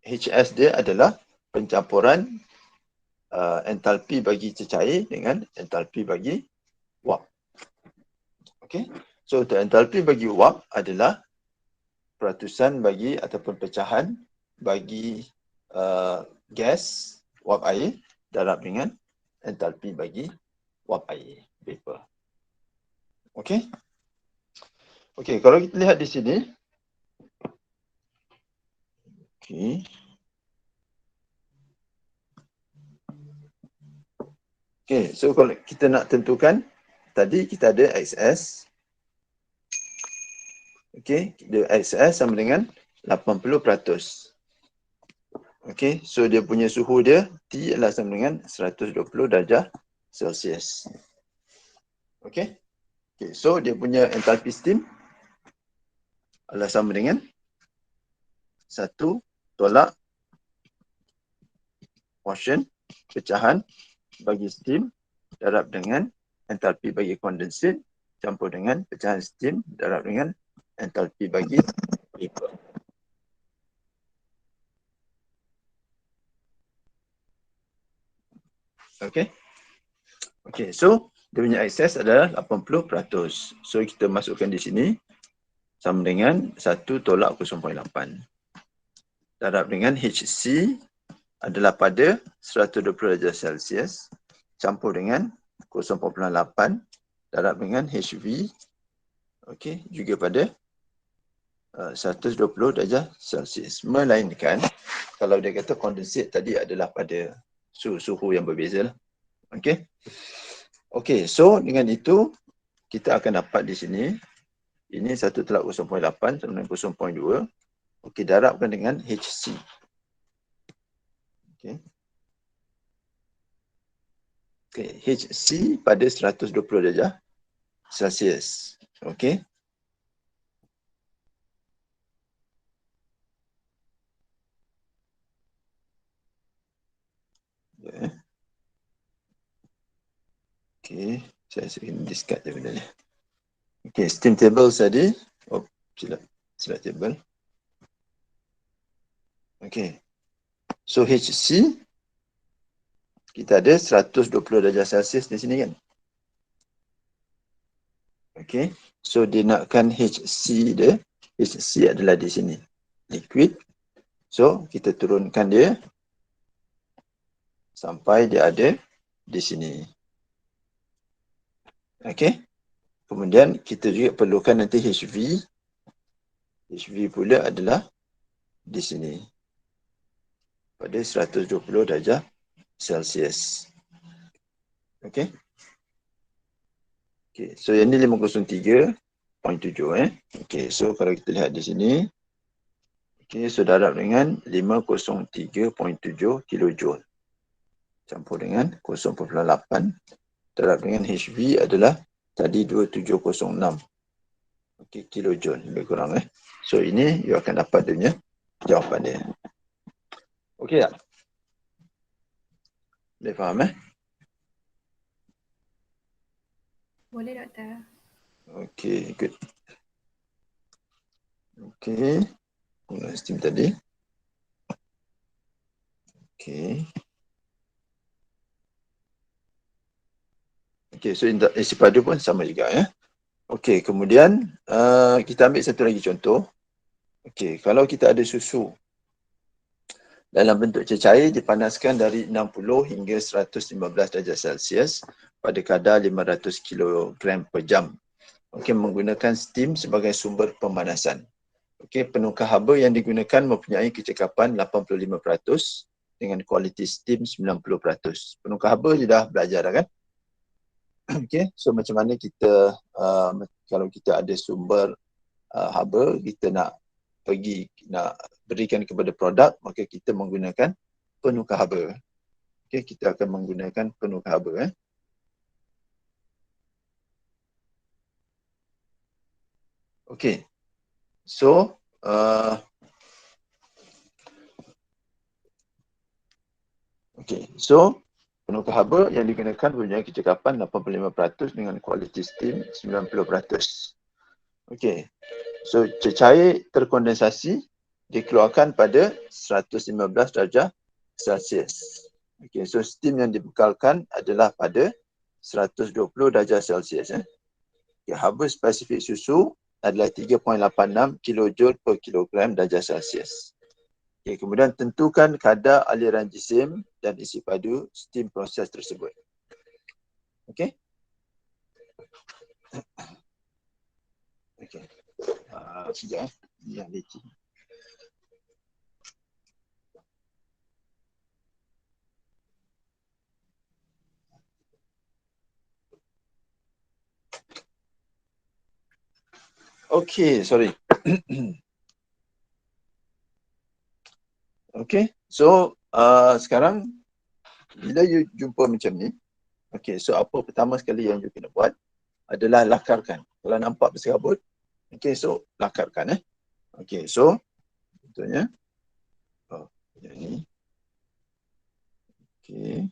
HS dia adalah pencampuran entalpi bagi cecair dengan entalpi bagi uap. Okey. So, untuk entalpi bagi uap adalah peratusan bagi ataupun pecahan bagi gas, uap air, darab dengan entalpi bagi uap air, vapor. Okey. Okey, kalau kita lihat di sini, okey. Okey, so kalau kita nak tentukan, tadi kita ada XS. Okey, XS sama dengan 80%. Okey, so dia punya suhu dia, T adalah sama dengan 120 darjah Celsius. Okey. Okey, so dia punya entalpi steam adalah sama dengan 1 tolak portion pecahan bagi steam darab dengan entalpi bagi condensate campur dengan pecahan steam darab dengan entalpi bagi vapor. Okey. Okey, so dia punya excess adalah 80%. So kita masukkan di sini sama dengan 1 tolak 0.8. Darab dengan HC adalah pada 120 darjah Celsius campur dengan 0.8 darab dengan HV, okey, juga pada 120 darjah Celsius. Melainkan kalau dia kata condensate tadi adalah pada suhu yang berbeza lah. Okey. Okey, so dengan itu kita akan dapat di sini ini 1 tolak 0.8 sama dengan 0.2. Okey, darabkan dengan HC. Okey. Okey, HC pada 120 darjah Celsius. Okey. Yeah. Okey, saya ingin discard je benda ni. Okey, steam table tadi. Oh, silap table. Okey. So HC kita ada 120 darjah Celsius di sini kan. Okey. So dia nakkan HC dia. HC adalah di sini. Liquid. So kita turunkan dia sampai dia ada di sini. Okey. Kemudian kita juga perlukan nanti HV. HV pula adalah di sini. Pada 120 darjah Celsius. Okey. Okey, so yang ni 503.7 Okey, so kalau kita lihat di sini, okey, so darab dengan 503.7 kilojoule campur dengan 0.8 darab dengan HV adalah tadi 2706 okey, kilojoule lebih kurang So ini you akan dapat dia punya jawapan dia. Okey tak? Boleh faham Boleh doktor. Okey, good. Okey, guna steam tadi. Okey. Okey, so isi padu pun sama juga Okey, kemudian kita ambil satu lagi contoh. Okey, kalau kita ada susu dalam bentuk cecair dipanaskan dari 60 hingga 115 darjah Celsius pada kadar 500 kg per jam. Okey, menggunakan steam sebagai sumber pemanasan. Okey, penukar haba yang digunakan mempunyai kecekapan 85% dengan kualiti steam 90%. Penukar haba je dah belajar dah kan? Okey, so macam mana kita kalau kita ada sumber haba, kita nak berikan kepada produk, maka kita menggunakan penukar haba. Okey, kita akan menggunakan penukar haba Okey. So penukar haba yang digunakan mempunyai kecekapan 85% dengan kualiti steam 90%. Okey. So cecair terkondensasi dikeluarkan pada 115 darjah Celsius. Okey, so steam yang dibekalkan adalah pada 120 darjah Celsius Okay, haba spesifik susu adalah 3.86 kilojoule per kilogram darjah Celsius. Okay, kemudian tentukan kadar aliran jisim dan isi padu steam proses tersebut. Okey. Okey. Sekejap Yang leci. Okey, sorry. Okey, so sekarang bila you jumpa macam ni, okey, so apa pertama sekali yang you kena buat adalah lakarkan. Kalau nampak berserabut, okey, so lakarkan Okey, so contohnya yang ni. Okey.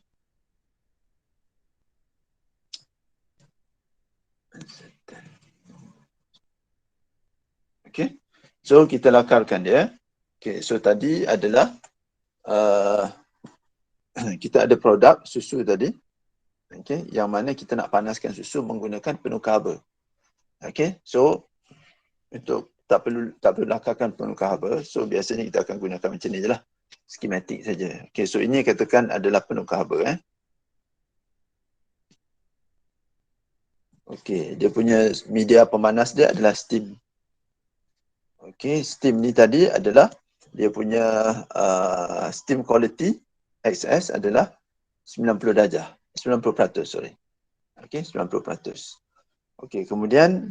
Okey. So kita lakarkan dia. Okey, so tadi adalah kita ada produk susu tadi. Okey, yang mana kita nak panaskan susu menggunakan penukar haba. Okey, so untuk tak perlu lakarkan penukar haba, so biasanya kita akan gunakan macam ni je lah. Skematik saja. Okey, so ini katakan adalah penukar haba Okey, dia punya media pemanas dia adalah steam. Okey, steam ni tadi adalah dia punya steam quality XS adalah 90 darjah. 90%, sorry. Okey, 90%. Okey, kemudian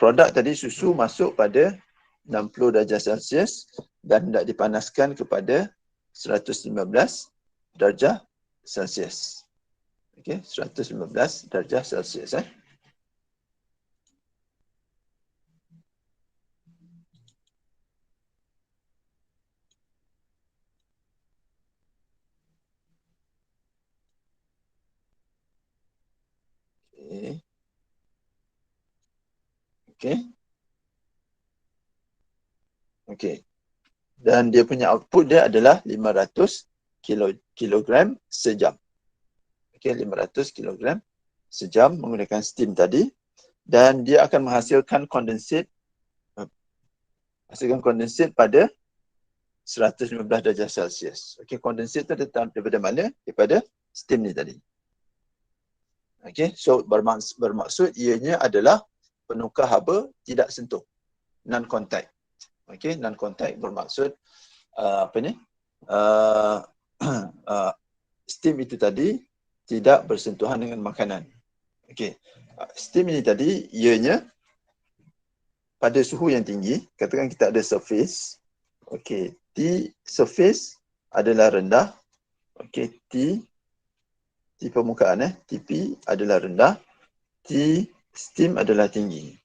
produk tadi susu masuk pada 60 darjah Celsius dan hendak dipanaskan kepada 115 darjah Celsius. Okey, 115 darjah Celsius Okey. Okey. Okey. Dan dia punya output dia adalah 500 kilogram sejam. Okey, 500 kilogram sejam menggunakan steam tadi. Dan dia akan menghasilkan kondensat pada 115 darjah Celsius. Okey, kondensat tu datang daripada mana? Daripada steam ni tadi. Okey, so bermaksud ianya adalah penukar haba tidak sentuh. Non-contact. Okey, non-contact bermaksud steam itu tadi tidak bersentuhan dengan makanan. Okey. Steam ini tadi ianya pada suhu yang tinggi, katakan kita ada surface. Okey, T surface adalah rendah. Okey, T permukaan TP adalah rendah. T steam adalah tinggi.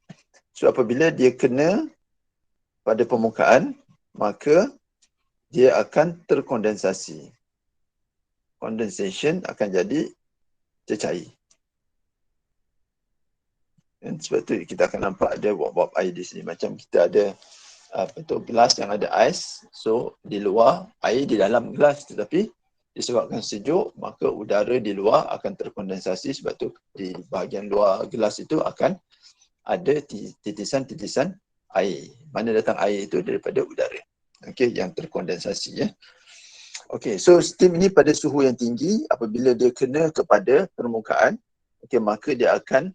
So apabila dia kena pada permukaan, maka dia akan terkondensasi. Condensation akan jadi cecair. Dan sebab tu kita akan nampak ada wap-wap air di sini. Macam kita ada gelas yang ada ais. So di luar air di dalam gelas, tetapi disebabkan sejuk, maka udara di luar akan terkondensasi. Sebab tu di bahagian luar gelas itu akan ada titisan-titisan air. Mana datang air itu daripada udara. Okey, yang terkondensasi ya. Okey, so steam ini pada suhu yang tinggi, apabila dia kena kepada permukaan, okey, maka dia ada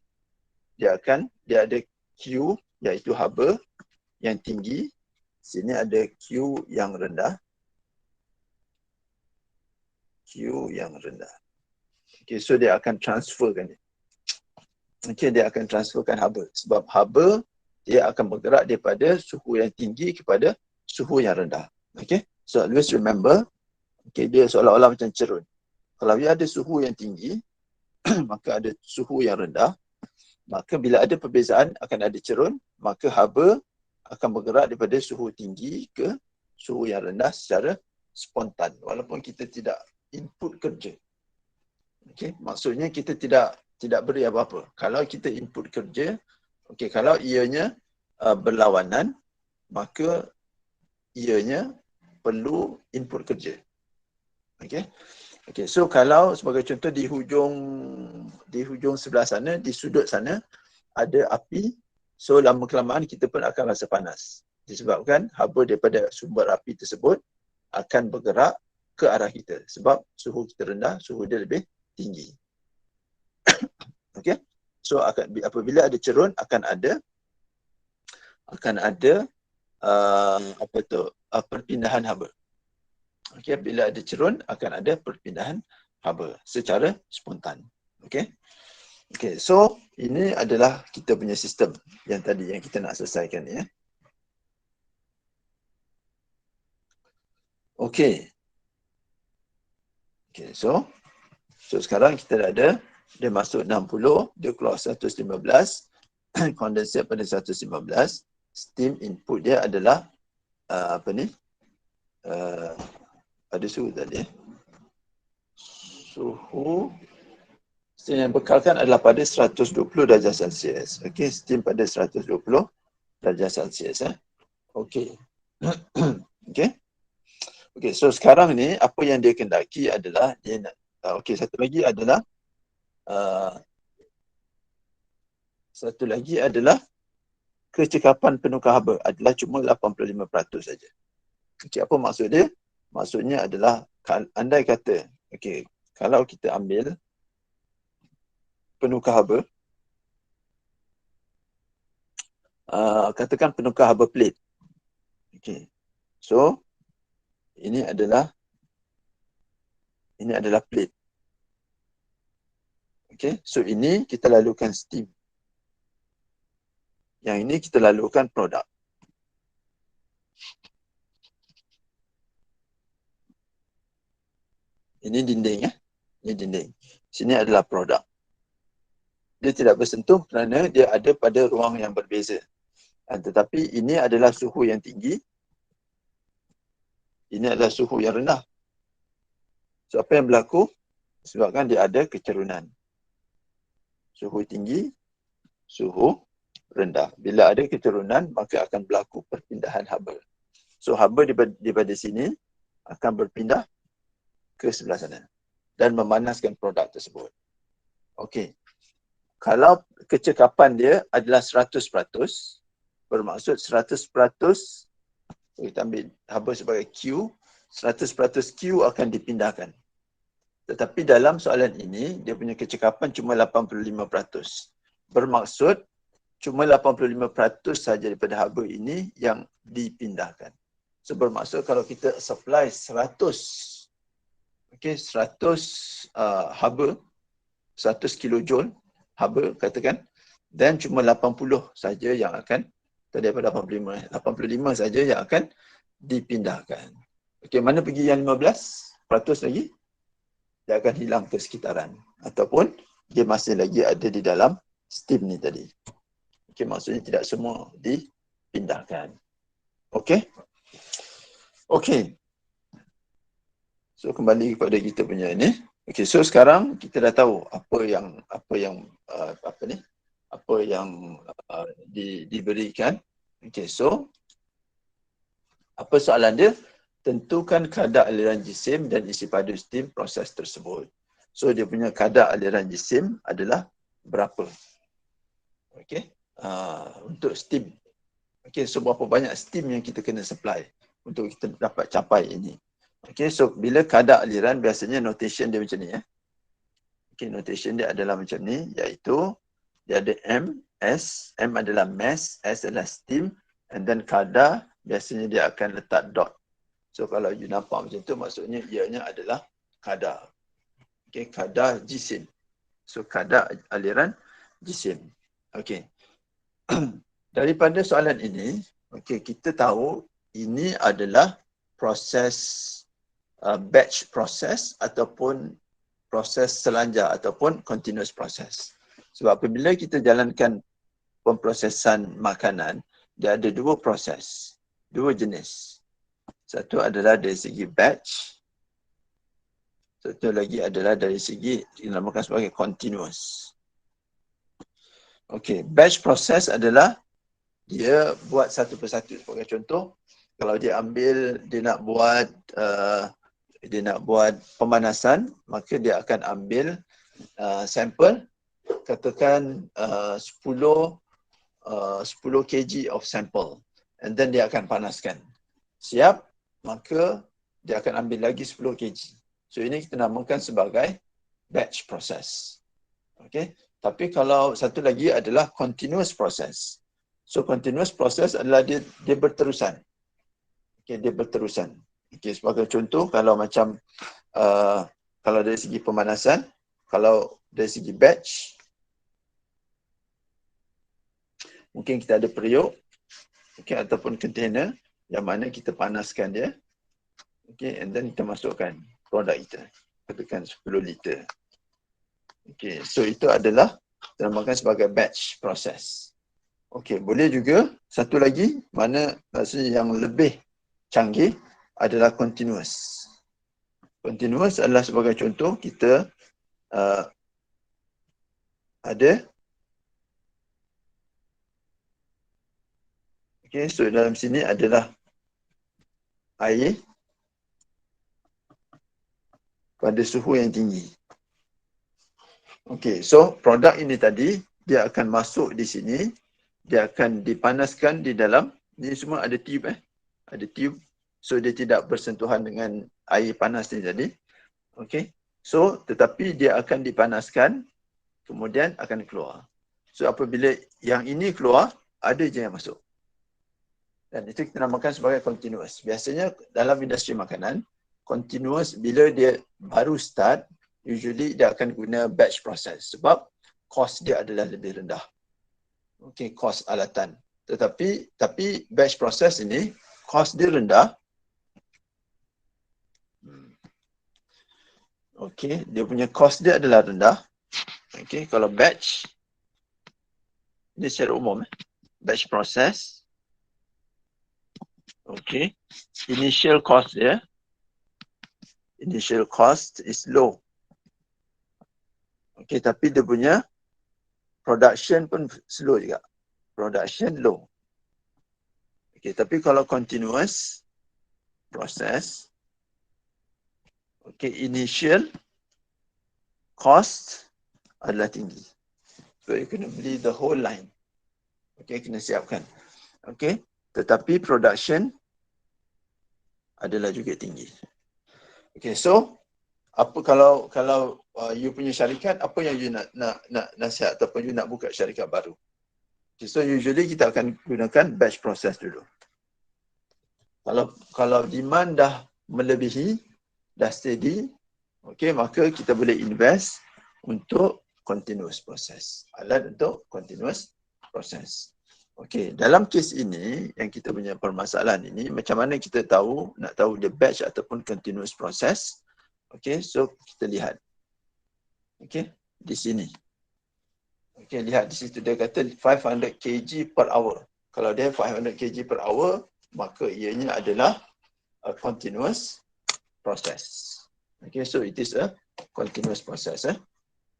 Q iaitu haba yang tinggi. Sini ada Q yang rendah. Q yang rendah. Okey, so dia akan transferkan dia. Okey, dia akan transferkan haba. Sebab haba dia akan bergerak daripada suhu yang tinggi kepada suhu yang rendah. Okey, so always remember, okey, dia seolah-olah macam cerun. Kalau dia ada suhu yang tinggi, maka ada suhu yang rendah. Maka bila ada perbezaan akan ada cerun, maka haba akan bergerak daripada suhu tinggi ke suhu yang rendah secara spontan walaupun kita tidak input kerja. Okey, maksudnya kita tidak beri apa-apa. Kalau kita input kerja, okey, kalau ianya berlawanan, maka ianya perlu input kerja. Okey. Okey, so kalau sebagai contoh di hujung sebelah sana, di sudut sana ada api, so lama kelamaan kita pun akan rasa panas. Disebabkan haba daripada sumber api tersebut akan bergerak ke arah kita sebab suhu kita rendah, suhu dia lebih tinggi. Okey. So apabila ada cerun akan ada perpindahan haba. Okey, bila ada cerun akan ada perpindahan haba secara spontan. Okey. Okey, so ini adalah kita punya sistem yang tadi yang kita nak selesaikan ni ya. Okey. Okey, so sekarang kita dah ada, dia masuk 60, dia keluar 115, kondensat pada 115, steam input dia adalah ada suhu tadi. Suhu steam yang bekalkan adalah pada 120 darjah Celsius. Okey, steam pada 120 darjah Celsius. Okey. Okey. Okey, so sekarang ni apa yang dia kendaki adalah dia nak satu lagi adalah kecekapan penukar haba adalah cuma 85% saja. Okey, apa maksud dia? Maksudnya adalah andai kata, okey, kalau kita ambil penukar haba, katakan penukar haba plate. Okey. So ini adalah plate. Okey, so ini kita lalukan steam. Yang ini kita lalukan produk. Ini dinding ya. Ini dinding. Sini adalah produk. Dia tidak bersentuh kerana dia ada pada ruang yang berbeza. Tetapi ini adalah suhu yang tinggi. Ini adalah suhu yang rendah. So apa yang berlaku? Sebabkan dia ada kecerunan. Suhu tinggi, suhu rendah. Bila ada kecerunan, maka akan berlaku perpindahan haba. So haba daripada sini akan berpindah ke sebelah sana dan memanaskan produk tersebut. Okey. Kalau kecekapan dia adalah 100%, bermaksud 100%, kita ambil haba sebagai Q, 100% Q akan dipindahkan. Tetapi dalam soalan ini, dia punya kecekapan cuma 85%. Bermaksud, cuma 85% saja daripada haba ini yang dipindahkan. So bermaksud kalau kita supply 100, okey, 100 haba, 100 kilojoule haba katakan, dan cuma 80 saja yang akan, daripada 85 saja yang akan dipindahkan. Okey, mana pergi yang 15% lagi? Dia akan hilang ke sekitaran ataupun dia masih lagi ada di dalam steam ni tadi. Okey, maksudnya tidak semua dipindahkan. Okey. Okey. So kembali kepada kita punya ini. Okey, so sekarang kita dah tahu apa yang diberikan. Okey, so apa soalan dia? Tentukan kadar aliran jisim dan isi padu steam proses tersebut. So dia punya kadar aliran jisim adalah berapa? Okey, untuk steam. Okey, so berapa banyak steam yang kita kena supply untuk kita dapat capai ini. Okey, so bila kadar aliran, biasanya notation dia macam ni ya. Okey, notation dia adalah macam ni, iaitu dia ada M, S, M adalah mass, S adalah steam, and then kadar biasanya dia akan letak dot. So kalau you nampak macam tu, maksudnya ianya adalah kadar. Okey, kadar jisim. So kadar aliran jisim. Okey. Daripada soalan ini, okey, kita tahu ini adalah proses batch proses ataupun proses selanjar ataupun continuous process. Sebab apabila kita jalankan pemprosesan makanan, dia ada dua proses, dua jenis. Satu adalah dari segi batch, satu lagi adalah dari segi dinamakan sebagai continuous. Okey, batch process adalah dia buat satu persatu. Sebagai contoh, kalau dia nak buat pemanasan, maka dia akan ambil sampel, katakan 10 kg of sample, and then dia akan panaskan. Siap, maka dia akan ambil lagi 10 kg. So ini kita namakan sebagai batch process. Okey, tapi kalau satu lagi adalah continuous process. So continuous process adalah dia berterusan. Okey, dia berterusan. Okey, sebagai contoh, kalau macam kalau dari segi pemanasan, kalau dari segi batch, mungkin kita ada periuk, okey, ataupun container yang mana kita panaskan dia. Okey, and then kita masukkan produk kita. Katakan 10 liter. Okey, so itu adalah dinamakan sebagai batch process. Okey, boleh juga satu lagi mana maksudnya yang lebih canggih adalah continuous. Continuous adalah sebagai contoh, kita ada, okey, so dalam sini adalah air pada suhu yang tinggi. Okey, so produk ini tadi dia akan masuk di sini, dia akan dipanaskan di dalam, ni semua ada tube ada tube, so dia tidak bersentuhan dengan air panas ni tadi. Okey, so tetapi dia akan dipanaskan, kemudian akan keluar. So apabila yang ini keluar, ada je yang masuk. Dan itu kita namakan sebagai continuous. Biasanya dalam industri makanan, continuous bila dia baru start, usually dia akan guna batch process sebab cost dia adalah lebih rendah. Okey, cost alatan. Tapi batch process ini cost dia rendah. Okey, dia punya cost dia adalah rendah. Okey, kalau batch ini secara umum batch process. Okey, initial cost is low. Okey, tapi dia punya production pun slow juga. Production low. Okey, tapi kalau continuous process, okey, initial cost adalah tinggi. So, you kena beli the whole line. Okey, kena siapkan. Okey, tetapi production adalah juga tinggi. Okey, so apa kalau you punya syarikat, apa yang you nak nasihat ataupun you nak buka syarikat baru? Okay, so usually kita akan gunakan batch process dulu. Kalau demand dah melebihi, dah steady, Okey, maka kita boleh invest untuk continuous process. Alat untuk continuous process. Okey, dalam kes ini yang kita punya permasalahan ini, macam mana kita tahu, nak tahu dia batch ataupun continuous process. Okey, so kita lihat. Okey, di sini. Okey, lihat di situ dia kata 500 kg per hour. Kalau dia 500 kg per hour, maka ianya adalah a continuous process. Okay, so it is a continuous process.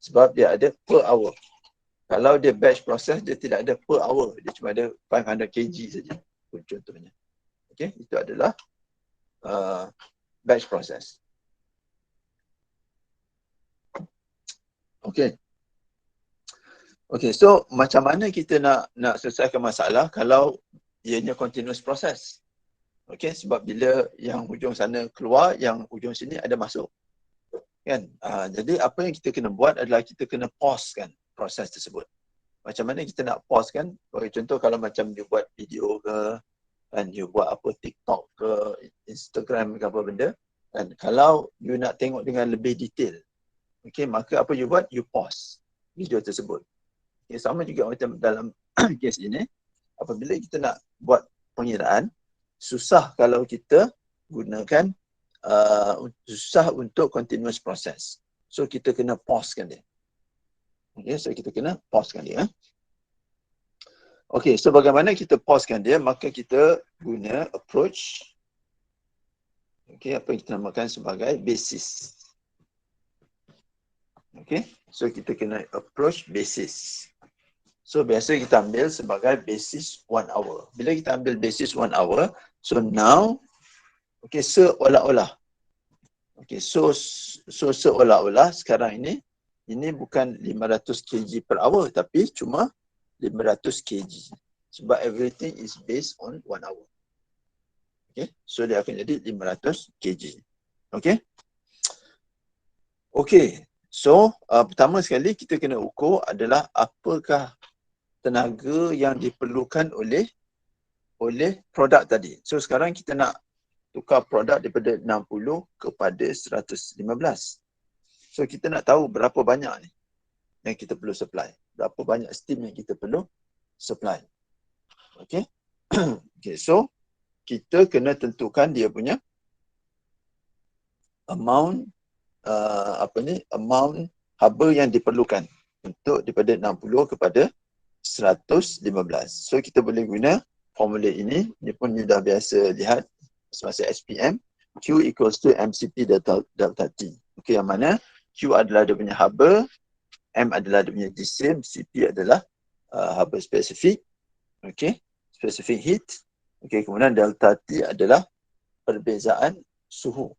Sebab dia ada per hour. Kalau dia batch process, dia tidak ada per hour. Dia cuma ada 500 kg saja. Contohnya. Okay, itu adalah batch process. Okay. Okay, so macam mana kita nak selesaikan masalah kalau ianya continuous process? Okay, sebab bila yang hujung sana keluar, yang hujung sini ada masuk. Kan? Jadi apa yang kita kena buat adalah kita kena pause kan proses tersebut. Macam mana kita nak pause kan? Contoh kalau macam you buat video ke, kan you buat apa TikTok ke, Instagram ke apa benda, kan kalau you nak tengok dengan lebih detail, okay, maka apa you buat? You pause video tersebut. Okay, sama juga macam dalam kes ini, apabila kita nak buat pengiraan, susah kalau kita gunakan susah untuk continuous process. So kita kena pausekan dia. Okay, so kita kena pausekan dia. Okay, so bagaimana kita pausekan dia? Maka kita guna approach. Okay, apa yang kita namakan sebagai basis. Okay, so kita kena approach basis. So biasa kita ambil sebagai basis 1 hour. Bila kita ambil basis 1 hour, so now, okay, seolah-olah. Okay, so seolah-olah sekarang ini bukan 500 kg per hour, tapi cuma 500 kg. Sebab everything is based on 1 hour. Okay, so dia akan jadi 500 kg. Okay. Okay, so pertama sekali kita kena ukur adalah apakah tenaga yang diperlukan oleh produk tadi. So sekarang kita nak tukar produk daripada 60 kepada 115. So kita nak tahu berapa banyak ni yang kita perlu supply. Berapa banyak steam yang kita perlu supply. Okay. Okay, so kita kena tentukan dia punya amount amount haba yang diperlukan untuk daripada 60 kepada 115. So kita boleh guna formula ini. Ini pun dah biasa lihat semasa SPM. Q equals to MCP delta T. Okay, yang mana Q adalah dia punya haba, M adalah dia punya jisim, CP adalah haba spesifik. Okay, specific heat. Okay, kemudian delta T adalah perbezaan suhu.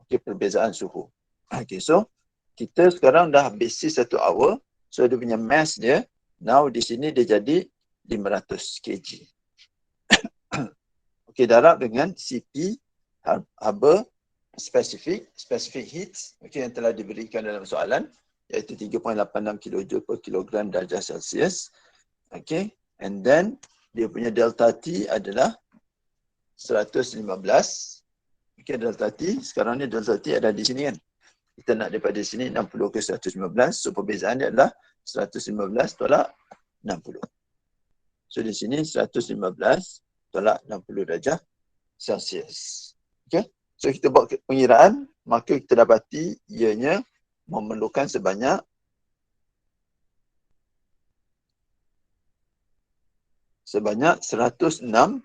Okay, perbezaan suhu. Okay, so kita sekarang dah basis 1 hour. So dia punya mass dia, now di sini dia jadi 500 kg. Okay, darab dengan CP, haba specific heat, okay, yang telah diberikan dalam soalan, iaitu 3.86 kJ per kilogram darjah Celsius. Okay, and then dia punya delta T adalah 115. Okay, delta T, sekarang ni delta T ada di sini kan. Kita nak daripada sini 60 ke 115, so perbezaan dia adalah 115 tolak 60. So di sini 115 tolak 60 darjah Celsius. Okay, so kita buat pengiraan, maka kita dapati ianya memerlukan sebanyak 106,150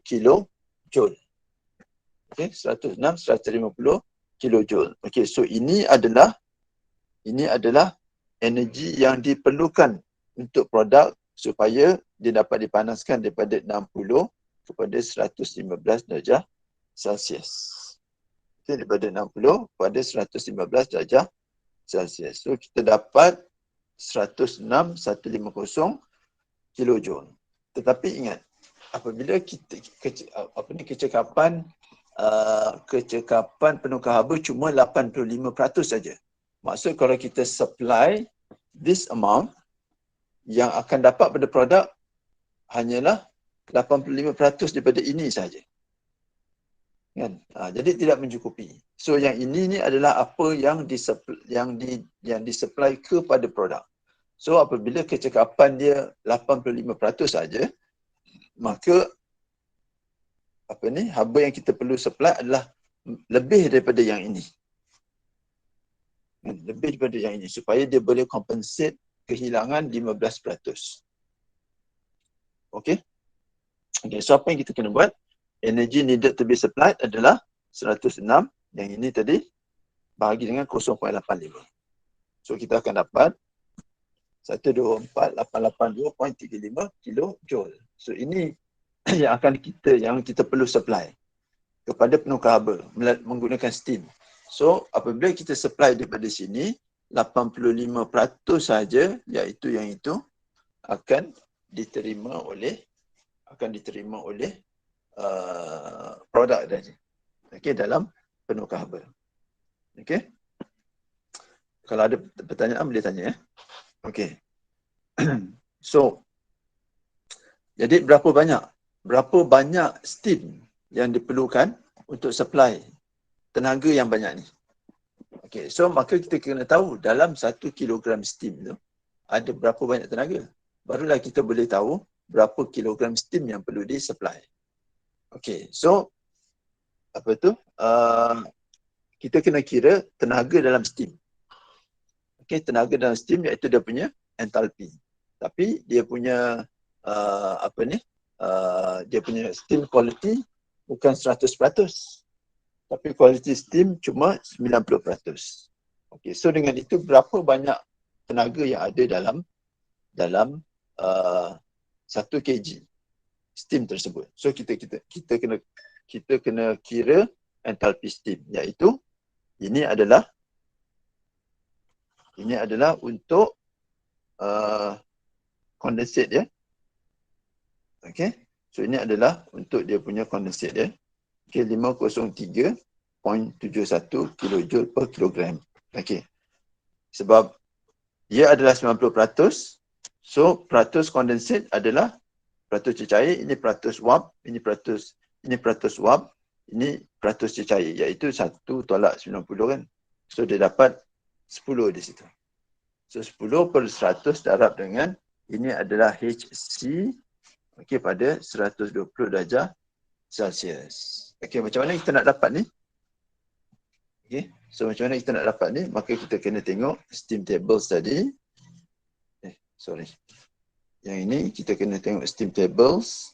kilojoule. Okay, 106,150 kilojoule. Okay, so ini adalah energi yang diperlukan untuk produk supaya dia dapat dipanaskan daripada 60 kepada 115 darjah Celsius. Okay, daripada 60 kepada 115 darjah Celsius. So kita dapat 106,150 kilojoule. Tetapi ingat, apabila kita kecekapan penukar haba cuma 85% saja. Maksud kalau kita supply this amount, yang akan dapat pada produk hanyalah 85% daripada ini saja. Kan? Jadi tidak mencukupi. So yang ini ni adalah apa yang disupply kepada produk. So apabila kecekapan dia 85% saja, maka haba yang kita perlu supply adalah lebih daripada yang ini. Lebih daripada yang ini supaya dia boleh compensate kehilangan 15%. Okey. Okay, so apa yang kita kena buat? Energy needed to be supplied adalah 106. Yang ini tadi bahagi dengan 0.85. So kita akan dapat 124,882.35 kilojoule. So ini yang kita perlu supply kepada penukar haba menggunakan steam. So apabila kita supply daripada sini 85% saja, iaitu yang itu akan diterima oleh produk tadi. Okey, dalam penukar haba. Okey. Kalau ada pertanyaan boleh tanya ya. Okey. So jadi berapa banyak steam yang diperlukan untuk supply tenaga yang banyak ni? Okey, so maka kita kena tahu dalam 1 kilogram steam tu ada berapa banyak tenaga. Barulah kita boleh tahu berapa kilogram steam yang perlu disupply. Okey, so kita kena kira tenaga dalam steam. Okey, tenaga dalam steam iaitu dia punya entalpi. Tapi dia punya dia punya steam quality bukan 100%. Tapi quality steam cuma 90%. Okey, so dengan itu berapa banyak tenaga yang ada dalam 1 kg steam tersebut. So kita kena kira entalpi steam, iaitu ini adalah untuk condensate ya. Okey. So ini adalah untuk dia punya condensate ya. Okey, 503.71 kilojoule per kilogram. Okey. Sebab dia adalah 90%, so peratus condensate adalah peratus cecair, ini peratus wap, ini peratus wap, ini peratus cecair, iaitu 1/90 kan. So dia dapat 10 di situ. So 10 per 100 darab dengan ini adalah HC, okey, pada 120 darjah Celsius. Okey, macam mana kita nak dapat ni? Okey, so macam mana kita nak dapat ni? Maka kita kena tengok steam tables tadi. Yang ini kita kena tengok steam tables.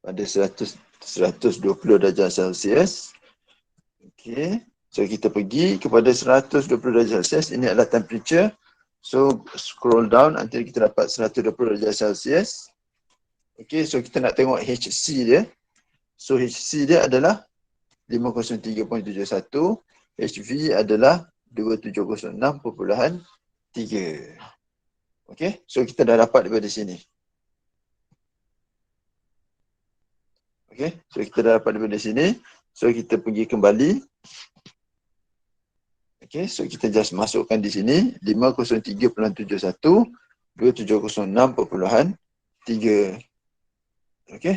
Pada 120 darjah Celsius. Okey. So kita pergi kepada 120 darjah Celsius. Ini adalah temperature. So scroll down until kita dapat 120 darjah Celsius. Okey, so kita nak tengok HC dia. So HC dia adalah 503.71. HV adalah 276.3. Okey, so kita dah dapat daripada sini. Okey, so kita dah dapat daripada sini. So kita pergi kembali. Okey, so kita just masukkan di sini 503.71 276.3. Okey.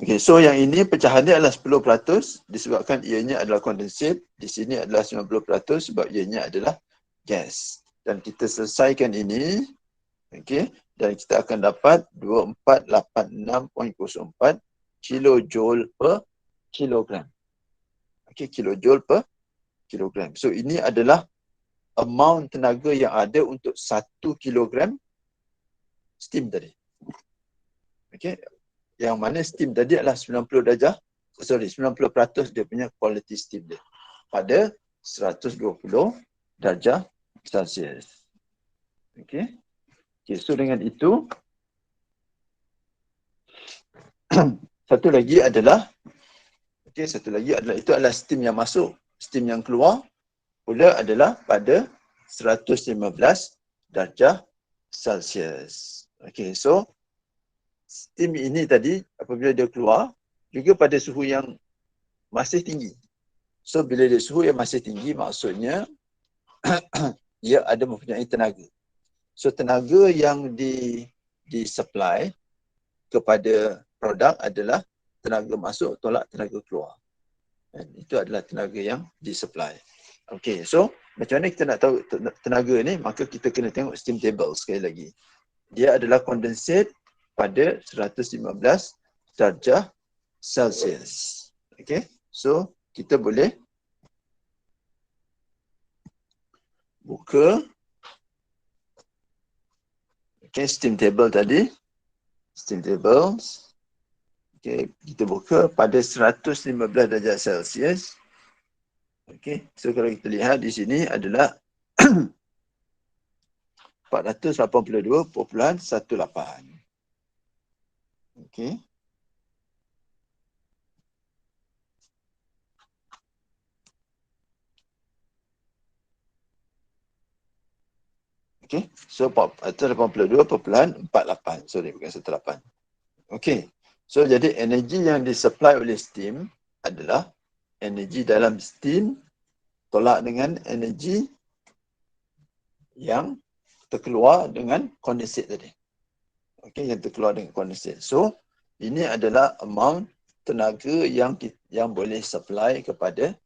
Okey, so yang ini pecahan dia adalah 10% disebabkan ianya adalah condensate. Di sini adalah 90% sebab ianya adalah gas. Dan kita selesaikan ini. Okey, dan kita akan dapat 2486.04 kilojoule per kilogram. Okey, kilojoule per kilogram. So ini adalah amount tenaga yang ada untuk 1 kilogram steam tadi. Okey, yang mana steam tadi adalah 90% dia punya quality steam dia pada 120 darjah Celsius. Okey. Okay, so dengan itu satu lagi adalah itu adalah steam yang masuk. Steam yang keluar pula adalah pada 115 darjah Celsius. Okey, so steam ini tadi apabila dia keluar juga pada suhu yang masih tinggi. So bila dia suhu yang masih tinggi maksudnya ia ada mempunyai tenaga. So tenaga yang disupply kepada produk adalah tenaga masuk tolak tenaga keluar. Dan itu adalah tenaga yang disupply. Okay, so macam mana kita nak tahu tenaga ni? Maka kita kena tengok steam table sekali lagi. Dia adalah condensate pada 115 darjah Celsius. Okay, so kita boleh buka steam table tadi. Steam tables. Okay, kita buka pada 115 darjah Celsius. Okay, so kalau kita lihat di sini adalah 482.18. Okay. Okay, so 482.48. Sorry, bukan 18. Okay, so jadi energi yang disupply oleh steam adalah energi dalam steam tolak dengan energi yang terkeluar dengan condensate tadi. Okay, yang terkeluar dengan condensate. So, ini adalah amount tenaga yang boleh supply kepada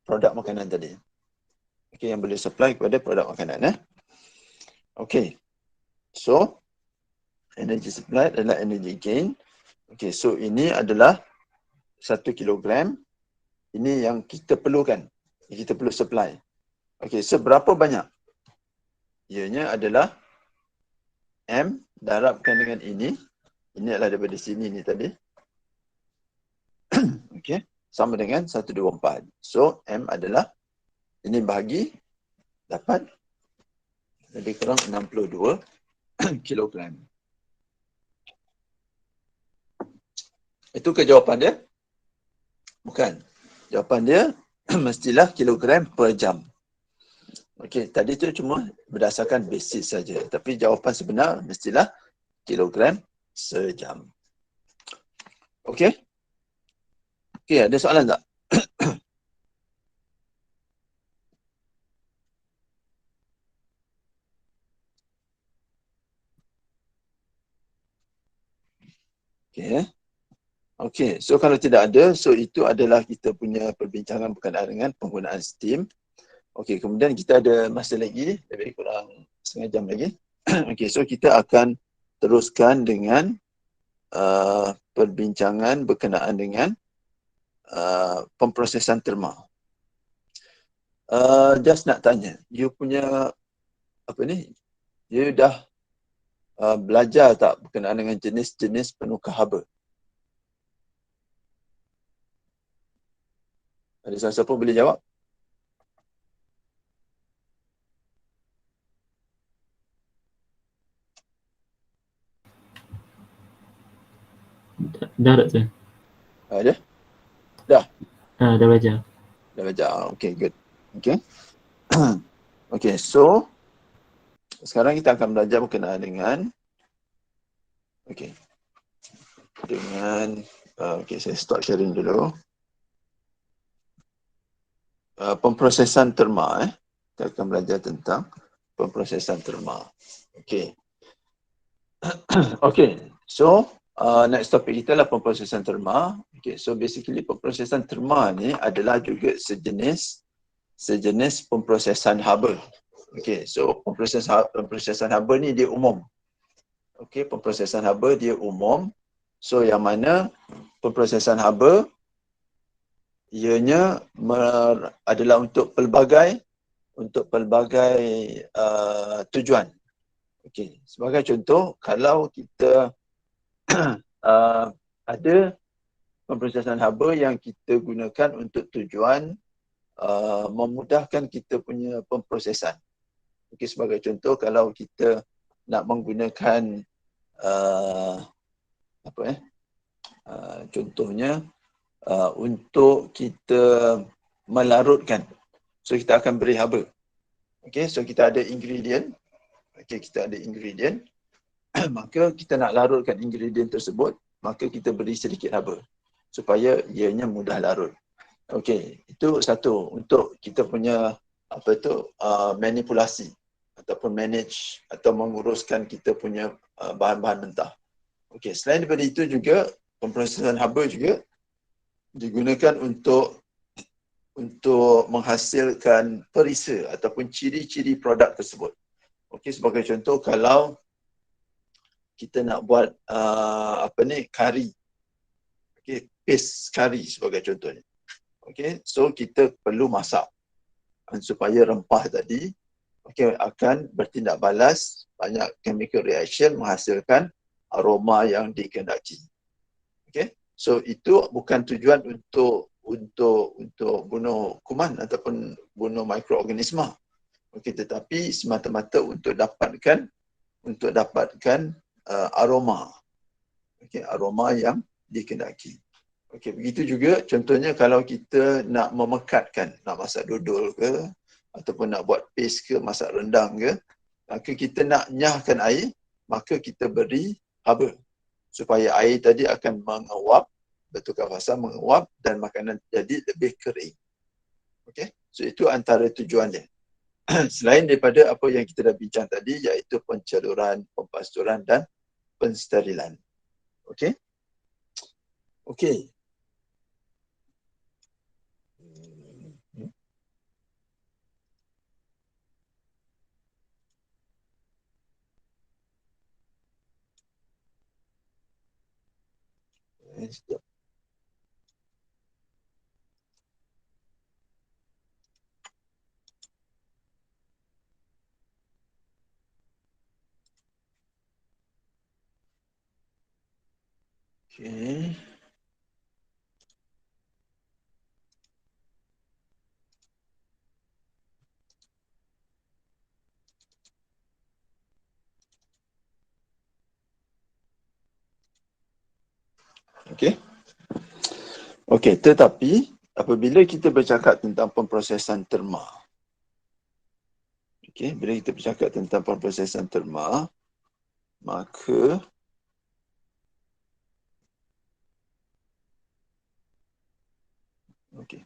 produk makanan tadi. Okay, yang boleh supply kepada produk makanan. Okay, so energy supply adalah energy gain. Okay, so ini adalah 1 kilogram. Ini yang kita perlukan. Kita perlu supply. Okay, seberapa banyak? Ianya adalah M darabkan dengan ini. Ini adalah daripada sini ni tadi. Okay, sama dengan 124. So, M adalah, ini bahagi, dapat lebih kurang 62 kilogram. Itu ke jawapan dia? Bukan. Jawapan dia mestilah kilogram per jam. Okey, tadi tu cuma berdasarkan basis saja. Tapi jawapan sebenar mestilah kilogram sejam. Okey? Okey, ada soalan tak? Okey. Okey, so kalau tidak ada, so itu adalah kita punya perbincangan berkenaan dengan penggunaan steam. Okey, kemudian kita ada masa lagi, lebih kurang setengah jam lagi. Okey, so kita akan teruskan dengan perbincangan berkenaan dengan pemprosesan terma. Just nak tanya, you punya apa ni? You dah belajar tak berkenaan dengan jenis-jenis penukar haba? Ada siapa boleh jawab? Dah Doktor. Ada? Dah belajar. Dah belajar. Okay, good. Okay. Okay, so sekarang kita akan belajar berkenaan dengan saya stop sharing dulu. Pemprosesan terma. Kita akan belajar tentang pemprosesan terma. Okay. Okay, so next topik kita adalah pemprosesan terma. Okay, so basically pemprosesan terma ni adalah juga sejenis pemprosesan haba. Okay, so pemprosesan haba ni dia umum. Okay, pemprosesan haba dia umum. So yang mana pemprosesan haba ianya adalah untuk pelbagai tujuan. Okey, sebagai contoh, kalau kita ada pemprosesan haba yang kita gunakan untuk tujuan memudahkan kita punya pemprosesan. Okey, sebagai contoh, kalau kita nak menggunakan contohnya untuk kita melarutkan. So kita akan beri haba. Okey, so kita ada ingredient. Okey, kita ada ingredient. Maka kita nak larutkan ingredient tersebut, maka kita beri sedikit haba supaya ianya mudah larut. Okey, itu satu untuk kita punya manipulasi ataupun manage atau menguruskan kita punya bahan-bahan mentah. Okey, selain daripada itu juga pemprosesan haba juga digunakan untuk menghasilkan perisa ataupun ciri-ciri produk tersebut. Okey, sebagai contoh kalau kita nak buat kari. Okey, paste kari sebagai contohnya. Okey, so kita perlu masak supaya rempah tadi akan bertindak balas, banyak chemical reaction menghasilkan aroma yang dikehendaki. Okey, so itu bukan tujuan untuk bunuh kuman ataupun bunuh mikroorganisma. Okey, tetapi semata-mata untuk dapatkan aroma. Okey, aroma yang dikehendaki. Okey, begitu juga contohnya kalau kita nak memekatkan, nak masak dodol ke ataupun nak buat paste ke, masak rendang ke, maka kita nak nyahkan air, maka kita beri haba supaya air tadi akan menguap, bertukar fasa menguap dan makanan jadi lebih kering. Okey, so itu antara tujuannya. Selain daripada apa yang kita dah bincang tadi, iaitu penceluran, pempasturan dan pensterilan. Okey. Okey. Sekejap. Okey. Okey. Okey, tetapi apabila kita bercakap tentang pemprosesan terma. Okey, bila kita bercakap tentang pemprosesan terma, maka okey.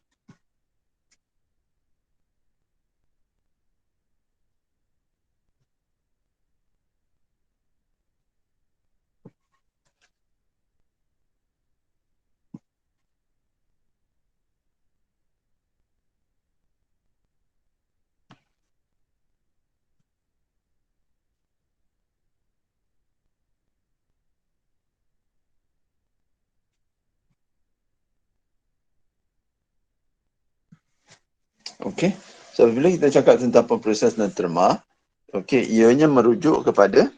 Okey. So bila kita cakap tentang pemprosesan terma, okey, ianya merujuk kepada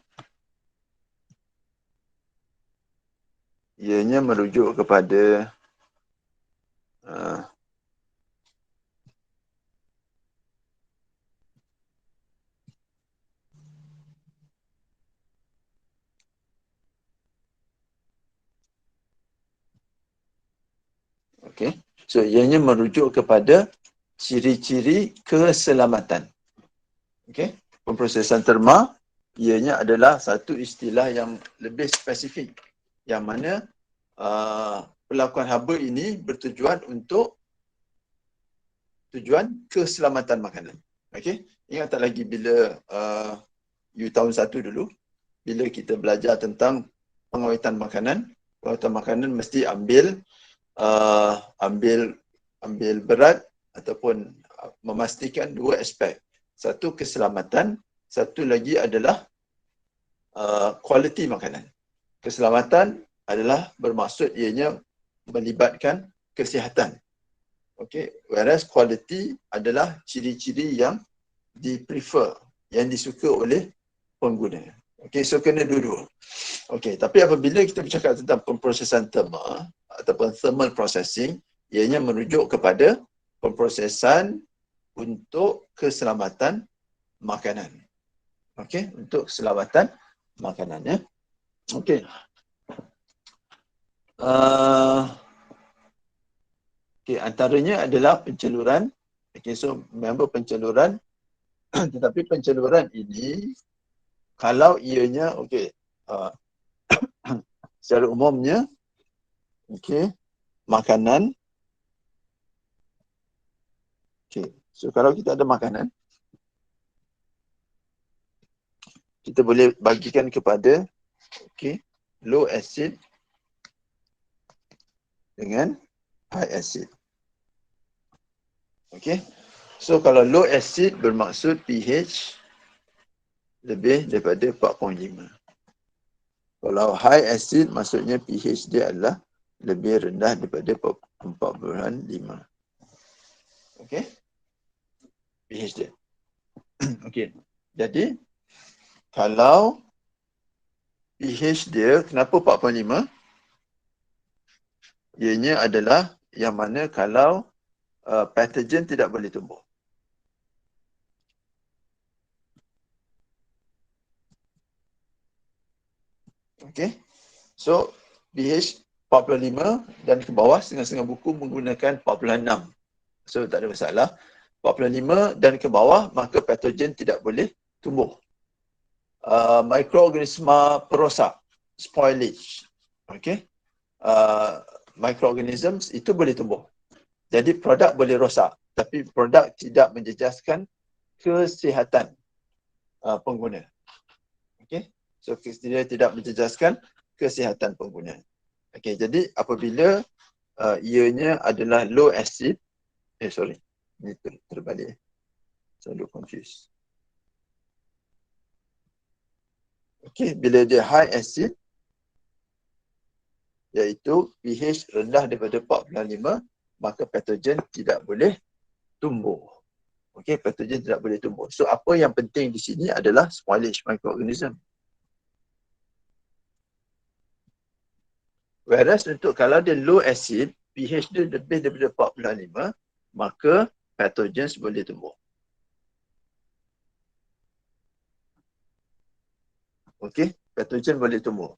okey. So ianya merujuk kepada ciri-ciri keselamatan. Okey. Pemprosesan terma ianya adalah satu istilah yang lebih spesifik yang mana pelakuan haba ini bertujuan untuk tujuan keselamatan makanan. Okey. Ingat tak lagi bila you tahun 1 dulu bila kita belajar tentang pengawetan makanan, mesti ambil berat ataupun memastikan dua aspek. Satu keselamatan, satu lagi adalah kualiti makanan. Keselamatan adalah bermaksud ianya melibatkan kesihatan. Okey, whereas quality adalah ciri-ciri yang di-prefer, yang disuka oleh pengguna. Okey, so kena dua-dua. Okey, tapi apabila kita bercakap tentang pemprosesan terma ataupun thermal processing, ianya merujuk kepada pemprosesan untuk keselamatan makanan. Okey, untuk keselamatan makanan ya. Okey. Okey, antaranya adalah penceluran. Okey, so member penceluran tetapi penceluran ini kalau ianya okey secara umumnya okey makanan. Okey, so kalau kita ada makanan kita boleh bagikan kepada low acid dengan high acid. So kalau low acid bermaksud pH lebih daripada 4.5. Kalau high acid maksudnya pH dia adalah lebih rendah daripada 4.5. pH dia. Jadi kalau pH dia kenapa 4.5? Ianya adalah yang mana kalau pathogen tidak boleh tumbuh. So pH 45 dan ke bawah, setengah-setengah buku menggunakan 4.6. So tak ada masalah. 45 dan ke bawah maka pathogen tidak boleh tumbuh. Microorganisma perosak, spoilage. Microorganisms itu boleh tumbuh. Jadi produk boleh rosak, tapi produk tidak menjejaskan kesihatan pengguna. So dia tidak menjejaskan kesihatan pengguna. Jadi apabila ianya adalah low acid, ini terbalik. Selalu confused. Bila dia high acid, iaitu pH rendah daripada 4.5, maka patogen tidak boleh tumbuh. Patogen tidak boleh tumbuh. So apa yang penting di sini adalah spoilage microorganism. Whereas untuk kalau dia low acid, pH dia lebih daripada 4.5, maka patogen boleh tumbuh. Patogen boleh tumbuh.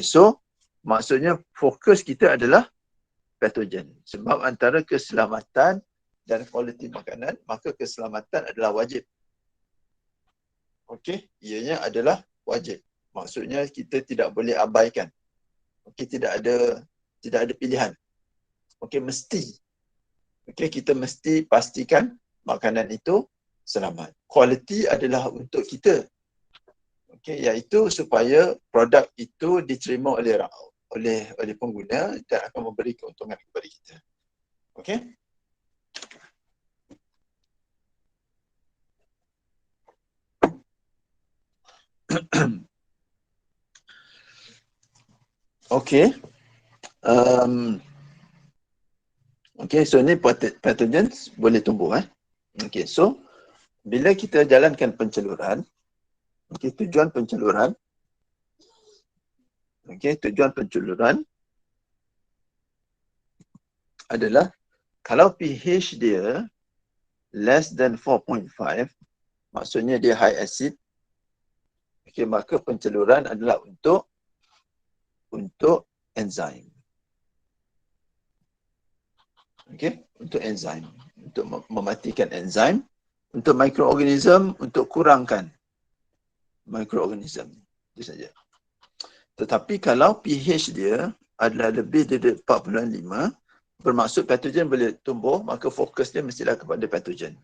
So maksudnya fokus kita adalah patogen. Sebab antara keselamatan dan kualiti makanan, maka keselamatan adalah wajib. Ianya adalah wajib. Maksudnya kita tidak boleh abaikan. Tidak ada pilihan. Mesti. Kita mesti pastikan makanan itu selamat. Kualiti adalah untuk kita. Iaitu supaya produk itu diterima oleh pengguna dan akan memberi keuntungan kepada kita. So ni pathogens boleh tumbuh. So bila kita jalankan penceluran, tujuan penceluran adalah kalau pH dia less than 4.5, maksudnya dia high acid, maka penceluran adalah untuk enzim. Untuk enzim, untuk mematikan enzim, untuk mikroorganism, untuk kurangkan mikroorganism. Itu saja. Tetapi kalau pH dia adalah lebih dari 4.5, bermaksud patogen boleh tumbuh, maka fokus dia mestilah kepada patogen.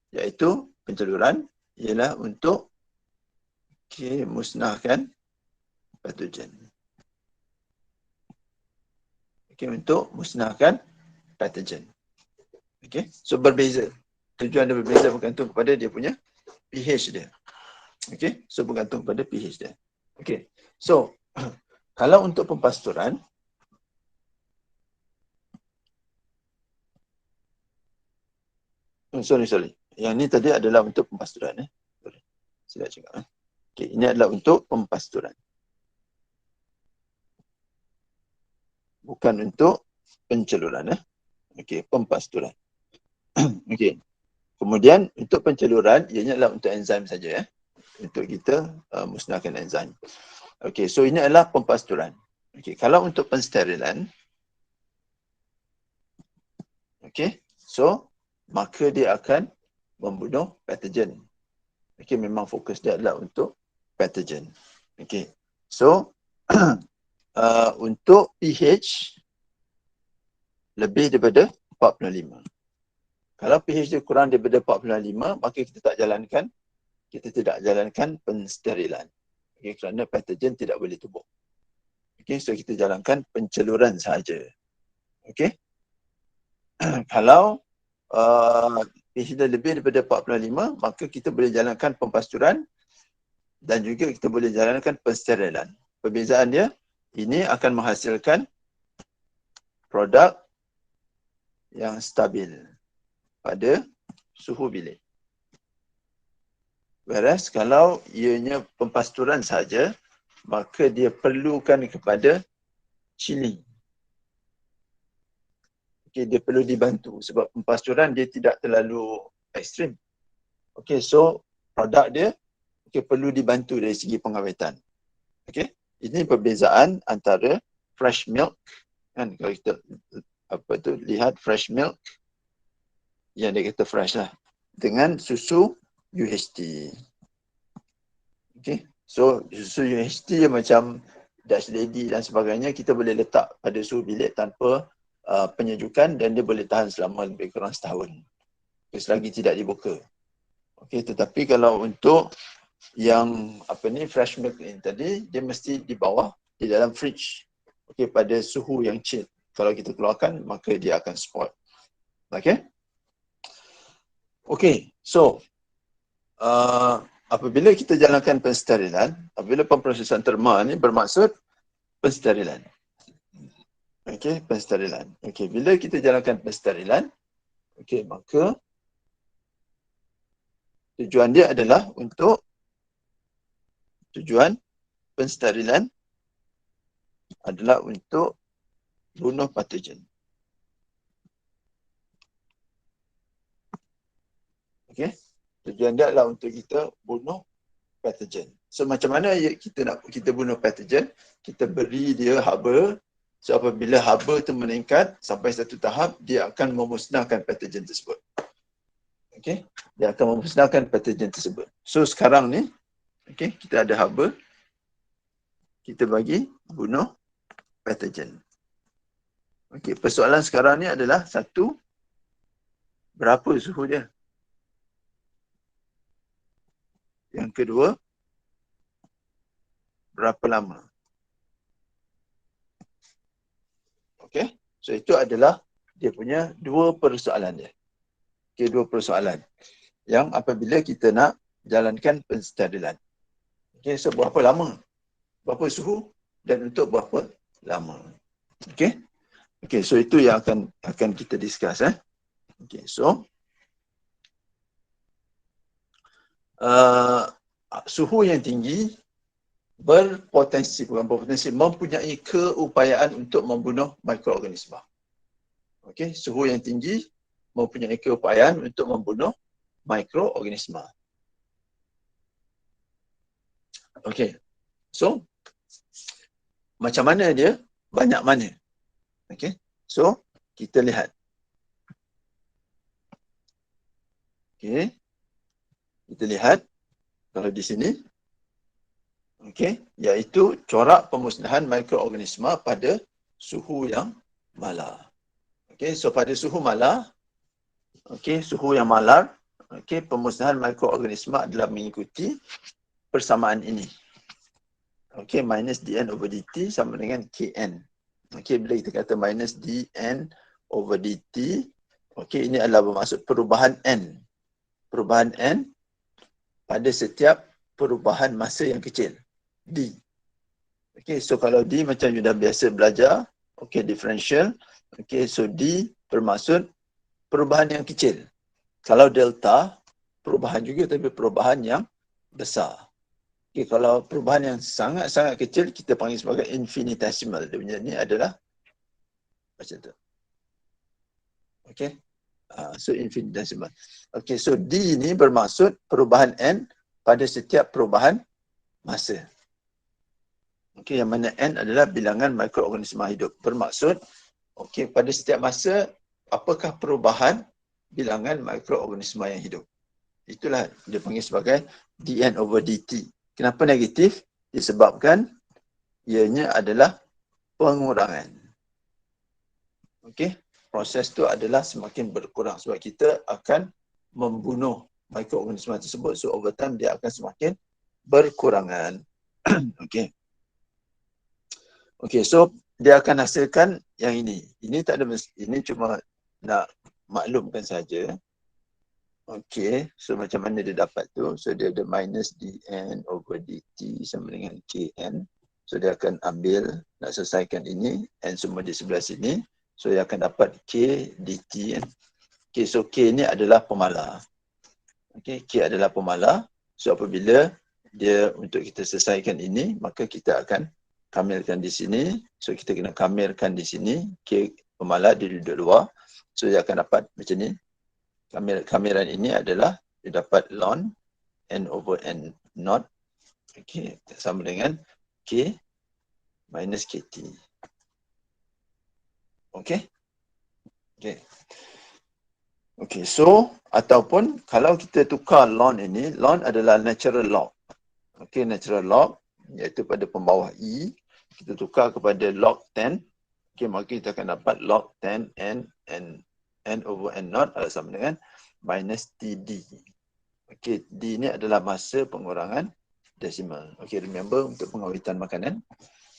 Iaitu penceluran ialah untuk musnahkan patogen. Untuk musnahkan patogen. So berbeza. Tujuan dia berbeza bergantung kepada dia punya pH dia. So bergantung pada pH dia. So kalau untuk pempasturan, sorry. Yang ni tadi adalah untuk pempasturan. Silap cakap. Ini adalah untuk pempasturan. Bukan untuk penceluran. Pempasturan. Kemudian untuk penceluran, ianya adalah untuk enzim saja. Untuk kita musnahkan enzim. So ini adalah pempasturan. Kalau untuk pensterilan, so maka dia akan membunuh patogen. Memang fokus dia adalah untuk patogen. So untuk pH lebih daripada 4.5. Kalau pH dia kurang daripada 4.5, maka kita tak jalankan kita tidak jalankan pensterilan. Okay, kerana patogen tidak boleh tubuh. Okay, so kita jalankan penceluran sahaja. Okay. Kalau pH dah lebih daripada 45, maka kita boleh jalankan pempasturan dan juga kita boleh jalankan pensterilan. Perbezaan dia, ini akan menghasilkan produk yang stabil pada suhu bilik. Whereas kalau ianya pempasturan saja, maka dia perlukan kepada chilling. Okay, dia perlu dibantu sebab pempasturan dia tidak terlalu ekstrim. Okay, so produk dia perlu dibantu dari segi pengawetan. Okay, ini perbezaan antara fresh milk, kan, kalau kita lihat fresh milk, yang dia kata fresh lah, dengan susu UHT. Okay, so susu UHT yang macam Dutch Lady dan sebagainya, kita boleh letak pada suhu bilik tanpa penyejukan dan dia boleh tahan selama lebih kurang setahun. Okay, selagi tidak dibuka. Okay, tetapi kalau untuk yang fresh milk ini tadi, dia mesti di bawah, di dalam fridge. Okay, pada suhu yang chill. Kalau kita keluarkan, maka dia akan spoil. Okay. Okay, so apabila kita jalankan pensterilan, apabila pemprosesan terma ni bermaksud pensterilan. Okey, pensterilan. Okey, bila kita jalankan pensterilan, okey, maka tujuan dia adalah untuk tujuan pensterilan adalah untuk bunuh patogen. Okey, tujuan dia adalah untuk kita bunuh patogen. So macam mana kita nak kita bunuh patogen? Kita beri dia haba. So apabila haba itu meningkat sampai satu tahap, dia akan memusnahkan patogen tersebut. Okey, dia akan memusnahkan patogen tersebut. So sekarang ni, okey, kita ada haba, kita bagi bunuh patogen. Okey, persoalan sekarang ni adalah satu, berapa suhu dia? Yang kedua, berapa lama? Okey, so itu adalah dia punya dua persoalan dia. Okey, dua persoalan yang apabila kita nak jalankan pensterilan. Okey, so berapa lama? Berapa suhu dan untuk berapa lama? Okey. Okey, so itu yang akan kita discuss Okey, so suhu yang tinggi berpotensi mempunyai keupayaan untuk membunuh mikroorganisma. Okey, suhu yang tinggi mempunyai keupayaan untuk membunuh mikroorganisma. Okey, so macam mana dia? Banyak mana? Okey, so kita lihat. Okey, kita lihat kalau di sini. Okey, iaitu corak pemusnahan mikroorganisma pada suhu yang malar. Okey, so pada suhu malar, okey, suhu yang malar, okey, pemusnahan mikroorganisma adalah mengikuti persamaan ini. Okey, minus dN over dt sama dengan Kn. Okey, bila kita kata minus dN over dt, okey, ini adalah bermaksud perubahan N. Perubahan N pada setiap perubahan masa yang kecil. D. Okey, so kalau D macam you dah biasa belajar, okey, differential. Okey, so D bermaksud perubahan yang kecil. Kalau delta, perubahan juga tapi perubahan yang besar. Okey, kalau perubahan yang sangat-sangat kecil, kita panggil sebagai infinitesimal. Dia punya ni adalah macam tu. Okey, so infinitesimal. Okey, so D ni bermaksud perubahan N pada setiap perubahan masa. Okey, yang mana N adalah bilangan mikroorganisma hidup. Bermaksud, okey, pada setiap masa, apakah perubahan bilangan mikroorganisma yang hidup. Itulah dia panggil sebagai dN over dt. Kenapa negatif? Disebabkan ianya adalah pengurangan. Okey, proses tu adalah semakin berkurang sebab kita akan membunuh mikroorganisma tersebut. So over time dia akan semakin berkurangan. Okey. Okey, so dia akan hasilkan yang ini. Ini tak ada ini cuma nak maklumkan saja. Okey, so macam mana dia dapat tu? So dia ada minus dn over dt sama dengan kn. So dia akan ambil, nak selesaikan ini, n semua di sebelah sini. So dia akan dapat k dt. Okey, so k ni adalah pemalar. Okey, k adalah pemalar. So apabila dia untuk kita selesaikan ini, maka kita akan kamilkan di sini. So kita kena kamilkan di sini. K pemalar dia duduk luar. So dia akan dapat macam ni. Kamilan ini adalah dia dapat ln n over n naught. Okey, sama dengan k minus kt. Okey. Okey. Okey, so ataupun kalau kita tukar ln ini, ln adalah natural log. Okey, natural log iaitu pada pembawah e, kita tukar kepada log 10. Okey, maka kita akan dapat log 10 n over n naught adalah sama dengan minus td. Okey, d ni adalah masa pengurangan desimal. Okey, remember untuk pengawitan makanan.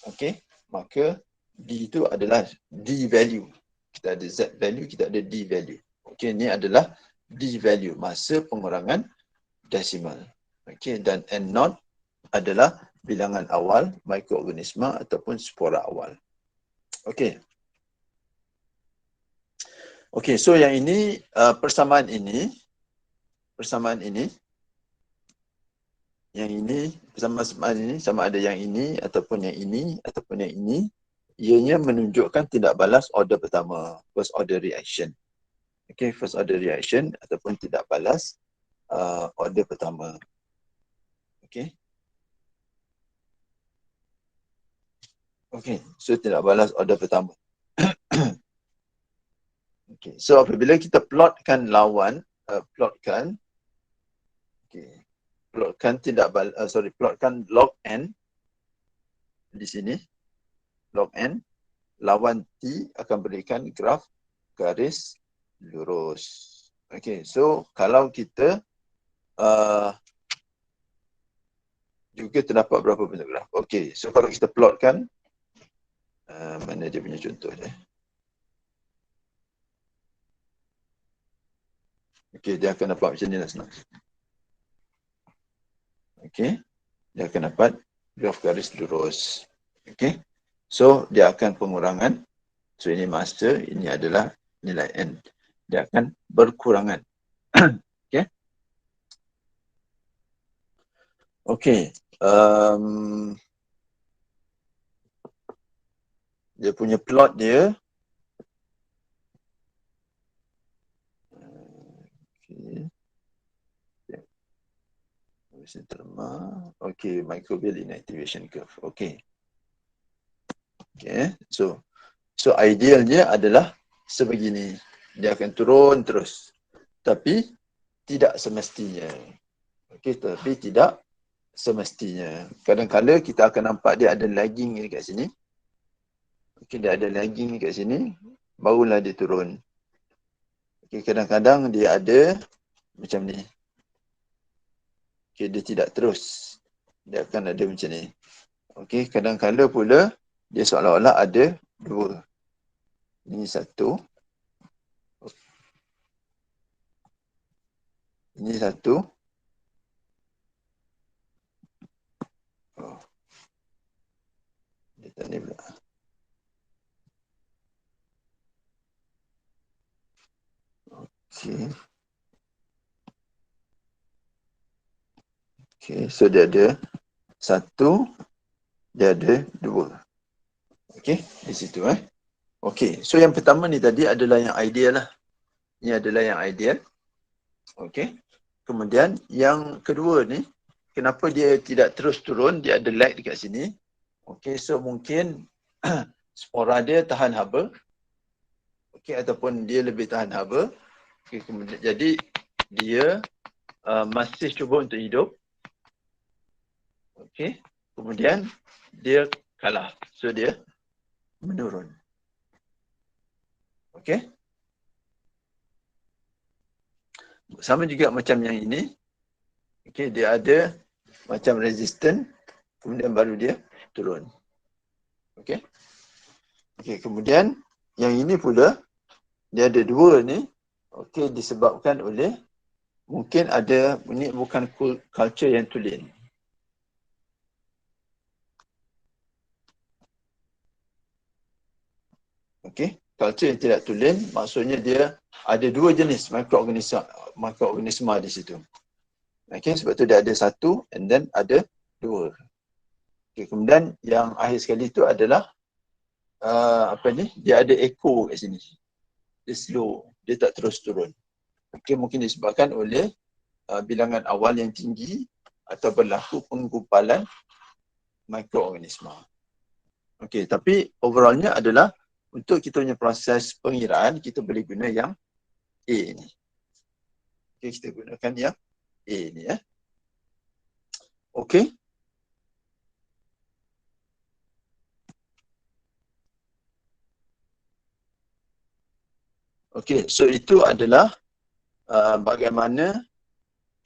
Okey, maka d itu adalah d value. Kita ada z value, kita ada d value. Okey, ni adalah d value, masa pengurangan desimal. Okey, dan n naught adalah bilangan awal mikroorganisma ataupun spora awal. Okey. Okey, so yang ini persamaan ini yang ini persamaan ini sama ada yang ini ataupun yang ini ataupun yang ini, ianya menunjukkan tindak balas order pertama, first order reaction. Okey, first order reaction ataupun tindak balas order pertama. Okey. Okey, so tindak balas order pertama. Okay, so apabila kita plotkan lawan, plotkan log n di sini, log n, lawan t akan berikan graf garis lurus. Okay, so kalau kita juga terdapat berapa bentuk graf. Okay, so kalau kita plotkan, mana dia punya contoh dia? Okey, dia akan dapat macam ni lah senang. Okey, dia akan dapat graf garis lurus. Okey, so dia akan pengurangan. So ini masa, ini adalah nilai n. Dia akan berkurangan. Okey. Okey. Dia punya plot dia. Okay, microbial inactivation curve. Okay. Okay, so idealnya adalah sebegini. Dia akan turun terus. Tapi tidak semestinya. Okay, tapi tidak semestinya. Kadang-kadang kita akan nampak dia ada lagging dekat sini. Okay, dia ada lagging dekat sini. Barulah dia turun. Okay, kadang-kadang dia ada macam ni. Okay, dia tidak terus. Dia akan ada macam ni. Okey, kadang-kadang pula dia seolah-olah ada dua. Ini satu. Ini satu. Oh. Dia tak ni pula. Okey. Okey, so dia ada satu, dia ada dua. Okey, di situ Okey, so yang pertama ni tadi adalah yang ideal lah. Ini adalah yang ideal. Okey. Kemudian yang kedua ni, kenapa dia tidak terus turun, dia ada lag dekat sini. Okey, so mungkin spora dia tahan haba. Okey, ataupun dia lebih tahan haba. Okey, kemudian jadi dia masih cuba untuk hidup. Okey, kemudian dia kalah. So dia menurun. Okey. sama juga macam yang ini. Okey, dia ada macam resistant, kemudian baru dia turun. Okey. Okey, kemudian yang ini pula dia ada dua ni. Okey, disebabkan oleh mungkin ada, ini bukan culture yang tulen. Okey, culture yang tidak tulen maksudnya dia ada dua jenis mikroorganisma di situ. Okey, sebab tu dia ada satu and then ada dua. Okey, kemudian yang akhir sekali tu adalah dia ada echo kat sini. Dia slow, dia tak terus turun. Okey, mungkin disebabkan oleh bilangan awal yang tinggi atau berlaku penggumpalan mikroorganisma. Okey, tapi overallnya adalah untuk kita punya proses pengiraan, kita boleh guna yang A ni. Okey, kita gunakan yang A ni ya. Okey. Okey, so itu adalah bagaimana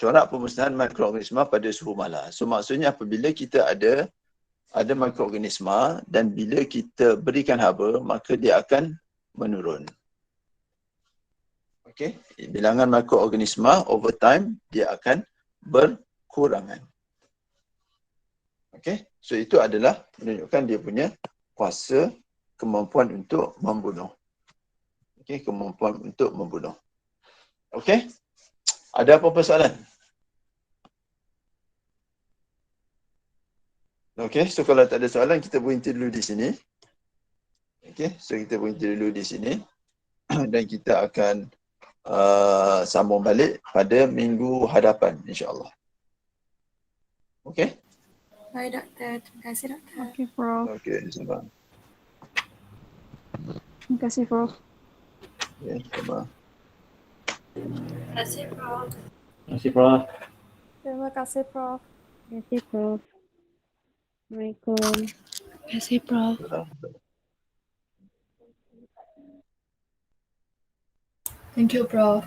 corak pemusnahan mikroorganisma pada suhu malar. So maksudnya apabila kita ada mikroorganisma dan bila kita berikan haba, maka dia akan menurun. Okey, bilangan mikroorganisma over time dia akan berkurangan. Okey, so itu adalah menunjukkan dia punya kuasa kemampuan untuk membunuh. Okey, kemampuan untuk membunuh. Okey, ada apa-apa soalan? Okey, so kalau tak ada soalan, kita berhenti dulu di sini. Okey, so kita berhenti dulu di sini. Dan kita akan sambung balik pada minggu hadapan, insyaAllah. Okey? Baik doktor, terima kasih doktor. Okey, Prof. Okey, sabar. Terima kasih, Prof. Okey, sabar. Terima kasih Prof. Terima kasih, Prof. Terima kasih, Prof. Terima kasih, Prof. Assalamualaikum. Terima kasih Prof. Thank you Prof.